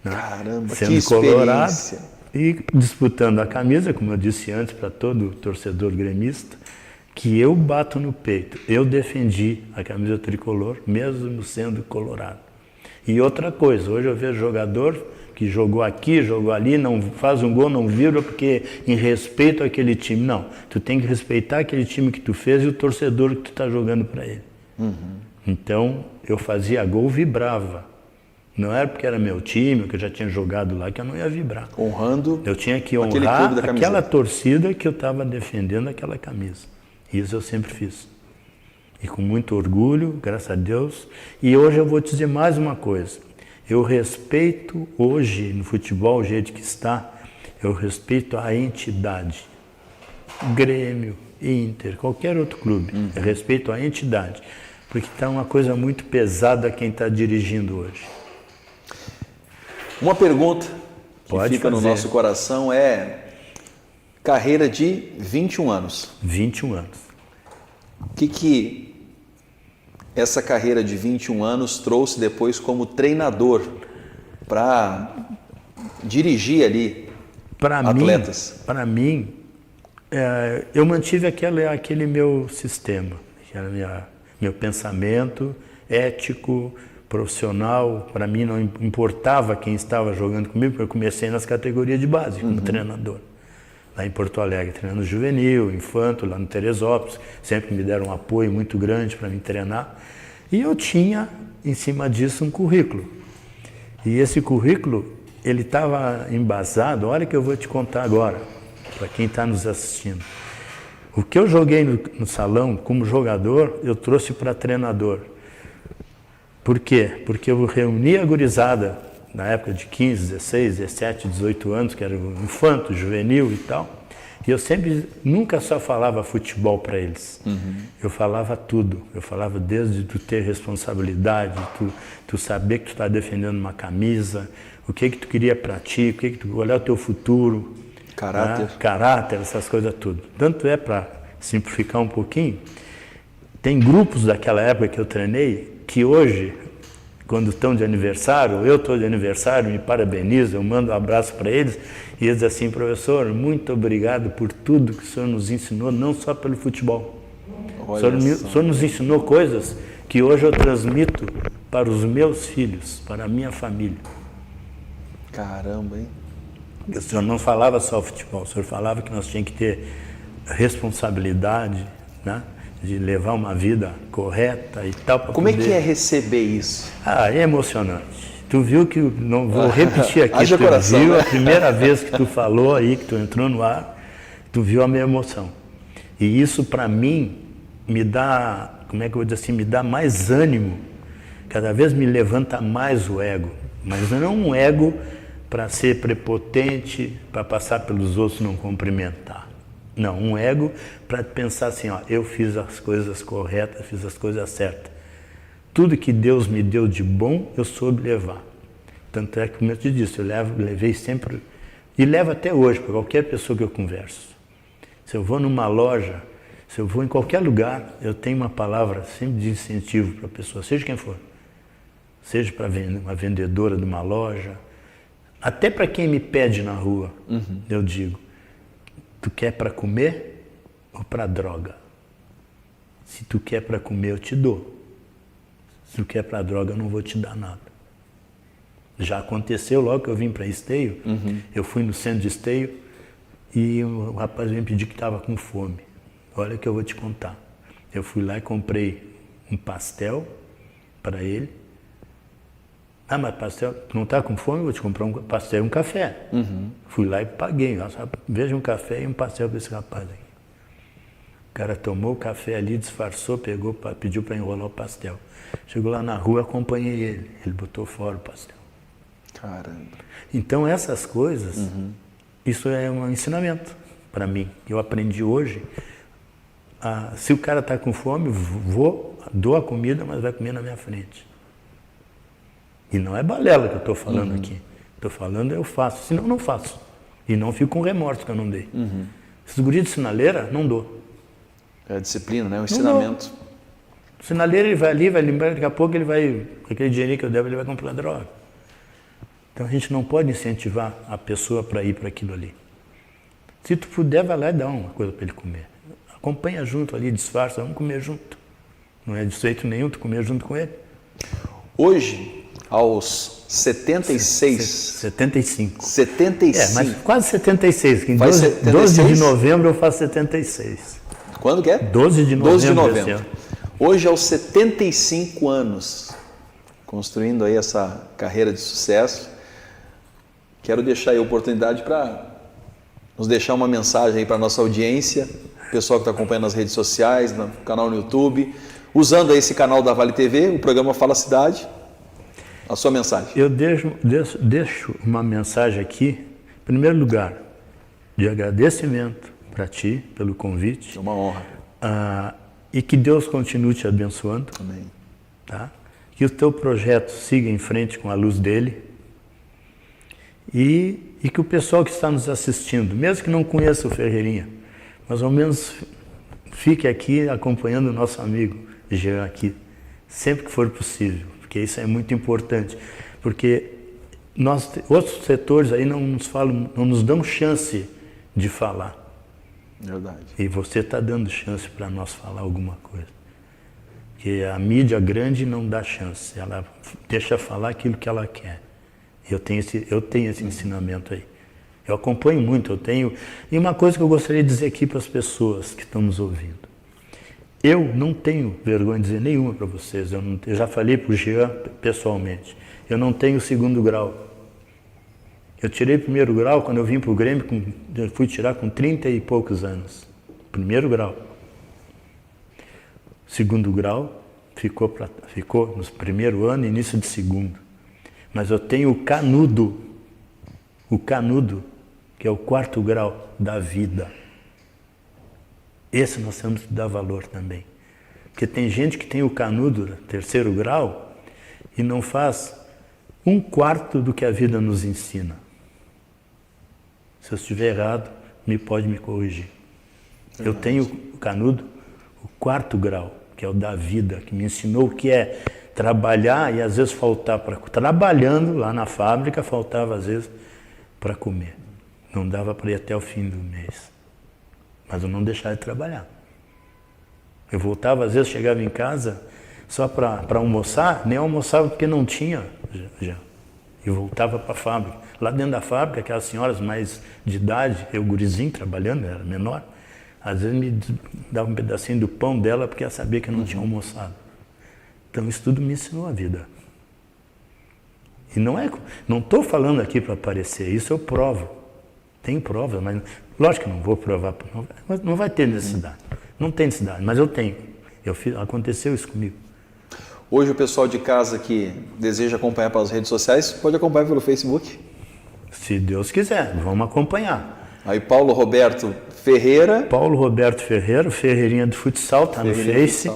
Né? Caramba, Sendo que colorado experiência. e disputando a camisa, como eu disse antes para todo torcedor gremista, que eu bato no peito. Eu defendi a camisa tricolor, mesmo sendo colorado. E outra coisa, hoje eu vejo jogador que jogou aqui, jogou ali, não faz um gol, não vibra porque em respeito àquele time. Não, tu tem que respeitar aquele time que tu fez e o torcedor que tu está jogando para ele. Então, eu fazia gol, vibrava. Não era porque era meu time, que eu já tinha jogado lá, que eu não ia vibrar. Honrando Eu tinha que aquele honrar clube da camiseta. aquela torcida que eu estava defendendo aquela camisa. Isso eu sempre fiz. E com muito orgulho, graças a Deus. E hoje eu vou te dizer mais uma coisa. Eu respeito hoje, no futebol, o jeito que está, eu respeito a entidade. Grêmio, Inter, qualquer outro clube. Eu respeito a entidade. Porque está uma coisa muito pesada quem está dirigindo hoje. Uma pergunta que Pode fica no fazer. nosso coração é carreira de 21 anos. 21 anos. O que essa carreira de 21 anos trouxe depois como treinador para dirigir ali atletas? Para mim, eu mantive aquele meu sistema, meu pensamento ético, profissional. Para mim não importava quem estava jogando comigo, porque eu comecei nas categorias de base como treinador. Lá em Porto Alegre, treinando juvenil, infanto, lá no Teresópolis, sempre me deram um apoio muito grande para me treinar. E eu tinha, em cima disso, um currículo. E esse currículo, ele estava embasado, olha que eu vou te contar agora, para quem está nos assistindo. O que eu joguei no salão como jogador, eu trouxe para treinador. Por quê? Porque eu reuni a gurizada na época de 15, 16, 17, 18 anos, que era infanto, juvenil e tal, e eu nunca só falava futebol para eles. Eu falava tudo. Eu falava desde tu ter responsabilidade, tu saber que tu está defendendo uma camisa, o que tu queria para ti, qual é o teu futuro. Caráter. Né? Caráter, essas coisas tudo. Tanto é, para simplificar um pouquinho, tem grupos daquela época que eu treinei, que hoje, quando estão de aniversário, eu estou de aniversário, me parabenizo, eu mando um abraço para eles, e eles dizem assim: professor, muito obrigado por tudo que o senhor nos ensinou, não só pelo futebol. O senhor nos ensinou coisas que hoje eu transmito para os meus filhos, para a minha família. Caramba, hein? O senhor não falava só futebol, o senhor falava que nós tínhamos que ter responsabilidade, né? De levar uma vida correta e tal. Como é que é receber isso? É emocionante. Tu viu que, não vou repetir aqui, Haja tu coração, viu né? a primeira vez que tu falou aí, que tu entrou no ar, tu viu a minha emoção. E isso para mim me dá, como é que eu vou dizer assim, me dá mais ânimo, cada vez me levanta mais o ego, mas não um ego para ser prepotente, para passar pelos outros e não cumprimentar. Não, um ego para pensar assim, ó, eu fiz as coisas corretas, fiz as coisas certas. Tudo que Deus me deu de bom, eu soube levar. Tanto é que, como eu te disse, eu levei sempre, e levo até hoje, para qualquer pessoa que eu converso. Se eu vou numa loja, se eu vou em qualquer lugar, eu tenho uma palavra sempre de incentivo para a pessoa, seja quem for. Seja para uma vendedora de uma loja, até para quem me pede na rua, eu digo: tu quer para comer ou para droga? Se tu quer para comer, eu te dou. Se tu quer para droga, eu não vou te dar nada. Já aconteceu logo que eu vim para Esteio, eu fui no centro de Esteio e o rapaz veio me pedir que estava com fome. Olha que eu vou te contar. Eu fui lá e comprei um pastel para ele. Ah, mas pastel, tu não está com fome? Eu vou te comprar um pastel e um café. Fui lá e paguei. Veja um café e um pastel para esse rapaz aqui. O cara tomou o café ali, disfarçou, pediu para enrolar o pastel. Chegou lá na rua, acompanhei ele. Ele botou fora o pastel. Caramba. Então essas coisas, isso é um ensinamento para mim. Eu aprendi hoje. Se o cara está com fome, dou a comida, mas vai comer na minha frente. E não é balela que eu estou falando aqui. Estou falando, eu faço. Senão, não faço. E não fico com remorso que eu não dei. Esses guris de sinaleira, não dou. É a disciplina, né? O ensinamento. O sinaleiro ele vai ali, vai lembrar, daqui a pouco ele vai, aquele dinheirinho que eu devo, ele vai comprar droga. Então a gente não pode incentivar a pessoa para ir para aquilo ali. Se tu puder, vai lá e dá uma coisa para ele comer. Acompanha junto ali, disfarça, vamos comer junto. Não é de jeito nenhum tu comer junto com ele. Hoje, aos 76... 75. 75. Mas quase 76, que em Faz 12 de novembro eu faço 76. Quando que é? 12 de novembro. 12 de esse novembro. ano. Hoje, aos 75 anos, construindo aí essa carreira de sucesso, quero deixar aí a oportunidade para nos deixar uma mensagem aí para a nossa audiência, pessoal que está acompanhando nas redes sociais, no canal no YouTube, usando aí esse canal da Vale TV, o programa Fala Cidade, a sua mensagem. Eu deixo uma mensagem aqui, em primeiro lugar, de agradecimento para ti pelo convite. É uma honra. E que Deus continue te abençoando. Amém. Tá? Que o teu projeto siga em frente com a luz dele. E que o pessoal que está nos assistindo, mesmo que não conheça o Ferreirinha, mas ao menos fique aqui acompanhando o nosso amigo Jean aqui, sempre que for possível, porque isso é muito importante, porque outros setores aí não nos dão chance de falar. Verdade. E você está dando chance para nós falar alguma coisa. Porque a mídia grande não dá chance, ela deixa falar aquilo que ela quer. Eu tenho esse ensinamento aí. Eu acompanho muito, E uma coisa que eu gostaria de dizer aqui para as pessoas que estão nos ouvindo. Eu não tenho vergonha de dizer nenhuma para vocês. Eu já falei para o Jean pessoalmente. Eu não tenho segundo grau. Eu tirei primeiro grau quando eu vim para o Grêmio, eu fui tirar com 30 e poucos anos. Primeiro grau. Segundo grau ficou no primeiro ano, início de segundo. Mas eu tenho o canudo, que é o 4º grau da vida. Esse nós temos que dar valor também. Porque tem gente que tem o canudo, 3º grau, e não faz 1/4 do que a vida nos ensina. Se eu estiver errado, pode me corrigir. Eu tenho o canudo, o 4º grau, que é o da vida, que me ensinou o que é trabalhar e às vezes faltar para... Trabalhando lá na fábrica, faltava às vezes para comer. Não dava para ir até o fim do mês. Mas eu não deixava de trabalhar. Eu voltava, às vezes chegava em casa só para almoçar, nem almoçava porque não tinha já. E voltava para a fábrica. Lá dentro da fábrica, aquelas senhoras mais de idade, eu gurizinho trabalhando, era menor, às vezes me dava um pedacinho do pão dela porque ela sabia que eu não tinha almoçado. Então isso tudo me ensinou a vida. E não estou falando aqui para aparecer, isso eu provo. Tem prova, mas lógico que não vou provar, não vai ter necessidade. Não tem necessidade, mas eu tenho. Aconteceu isso comigo. Hoje o pessoal de casa que deseja acompanhar pelas redes sociais, pode acompanhar pelo Facebook. Se Deus quiser, vamos acompanhar. Aí Paulo Roberto Ferreira. Paulo Roberto Ferreira, Ferreirinha do Futsal, está no Face,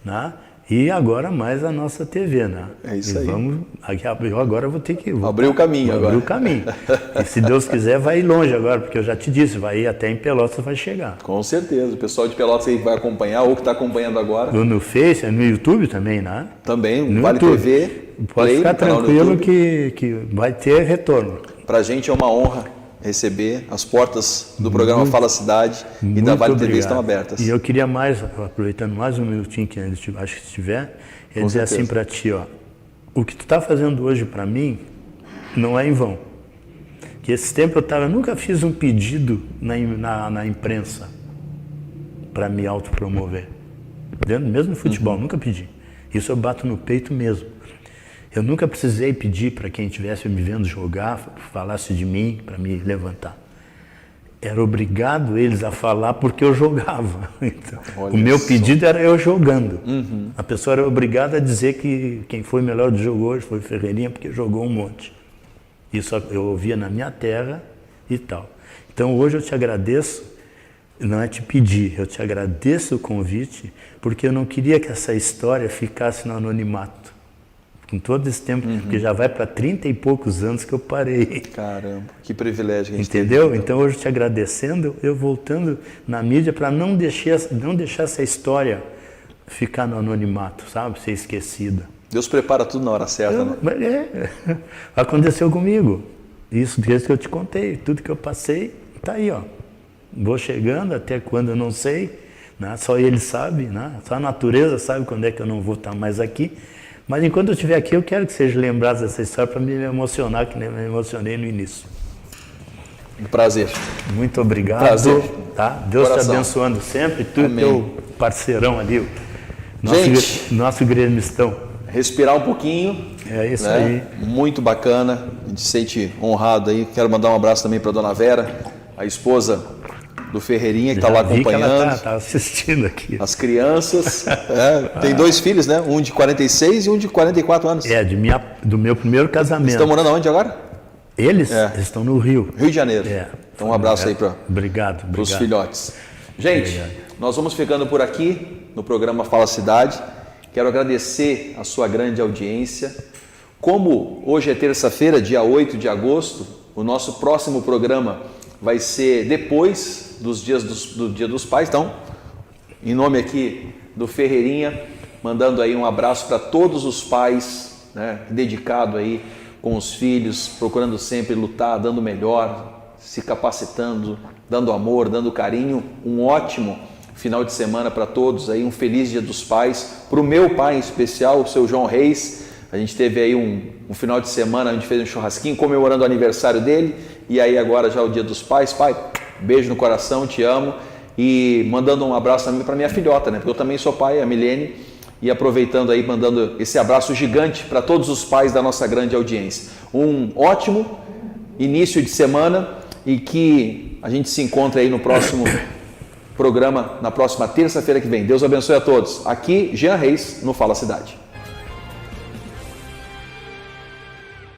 né? E agora mais a nossa TV, né? É isso aí. Eu agora vou ter que... Abrir o caminho agora. Abrir o caminho. E se Deus quiser, vai ir longe agora, porque eu já te disse, vai ir até em Pelotas, vai chegar. Com certeza. O pessoal de Pelotas aí vai acompanhar, ou que está acompanhando agora. No Face, no YouTube também, né? Também, no Vale YouTube. TV. Pode Play, ficar tranquilo que vai ter retorno. Para a gente é uma honra receber. As portas do programa Fala Cidade e da Vale TV estão abertas. E eu queria aproveitando mais um minutinho que acho que estiver, dizer assim para ti, ó, o que tu está fazendo hoje para mim não é em vão. Que esse tempo eu nunca fiz um pedido na imprensa para me autopromover. Mesmo no futebol, nunca pedi. Isso eu bato no peito mesmo. Eu nunca precisei pedir para quem estivesse me vendo jogar, falasse de mim, para me levantar. Era obrigado eles a falar porque eu jogava. Então, o meu pedido era eu jogando. A pessoa era obrigada a dizer que quem foi melhor do jogo hoje foi o Ferreirinha porque jogou um monte. Isso eu ouvia na minha terra e tal. Então hoje eu te agradeço, não é te pedir, eu te agradeço o convite porque eu não queria que essa história ficasse no anonimato. Com todo esse tempo, porque já vai para 30 e poucos anos que eu parei. Caramba, que privilégio que a gente entendeu? teve. Então hoje te agradecendo, eu voltando na mídia para não deixar essa história ficar no anonimato, sabe? Ser esquecida. Deus prepara tudo na hora certa, né? Aconteceu comigo. Isso desde que eu te contei. Tudo que eu passei, tá aí, ó. Vou chegando até quando eu não sei, né? Só ele sabe, né? Só a natureza sabe quando é que eu não vou estar mais aqui. Mas enquanto eu estiver aqui, eu quero que seja lembrado dessa história para me emocionar, que nem me emocionei no início. Um prazer. Muito obrigado. Prazer. Tá? Deus Coração. te abençoando sempre. Tu e Amém. teu parceirão ali. Nosso gremistão. Respirar um pouquinho. É isso né? aí. Muito bacana. A gente se sente honrado aí. Quero mandar um abraço também para a dona Vera, a esposa do Ferreirinha, que está lá acompanhando. Ela tá assistindo aqui. As crianças. Tem 2 filhos, né? Um de 46 e um de 44 anos. Do meu primeiro casamento. Estão morando aonde agora? Eles estão no Rio. Rio de Janeiro. Então um abraço aí para os filhotes. Gente, nós vamos ficando por aqui no programa Fala Cidade. Quero agradecer a sua grande audiência. Como hoje é terça-feira, dia 8 de agosto, o nosso próximo programa vai ser depois do Dia dos Pais. Então, em nome aqui do Ferreirinha, mandando aí um abraço para todos os pais, né, dedicado aí com os filhos, procurando sempre lutar, dando o melhor, se capacitando, dando amor, dando carinho. Um ótimo final de semana para todos aí, um feliz Dia dos Pais. Para o meu pai em especial, o seu João Reis, a gente teve aí um final de semana, a gente fez um churrasquinho comemorando o aniversário dele, e aí agora já é o Dia dos Pais. Pai, beijo no coração, te amo, e mandando um abraço também para minha filhota, né? Porque eu também sou pai, a Milene, e aproveitando aí, mandando esse abraço gigante para todos os pais da nossa grande audiência. Um ótimo início de semana e que a gente se encontre aí no próximo programa, na próxima terça-feira que vem. Deus abençoe a todos. Aqui, Jean Reis, no Fala Cidade.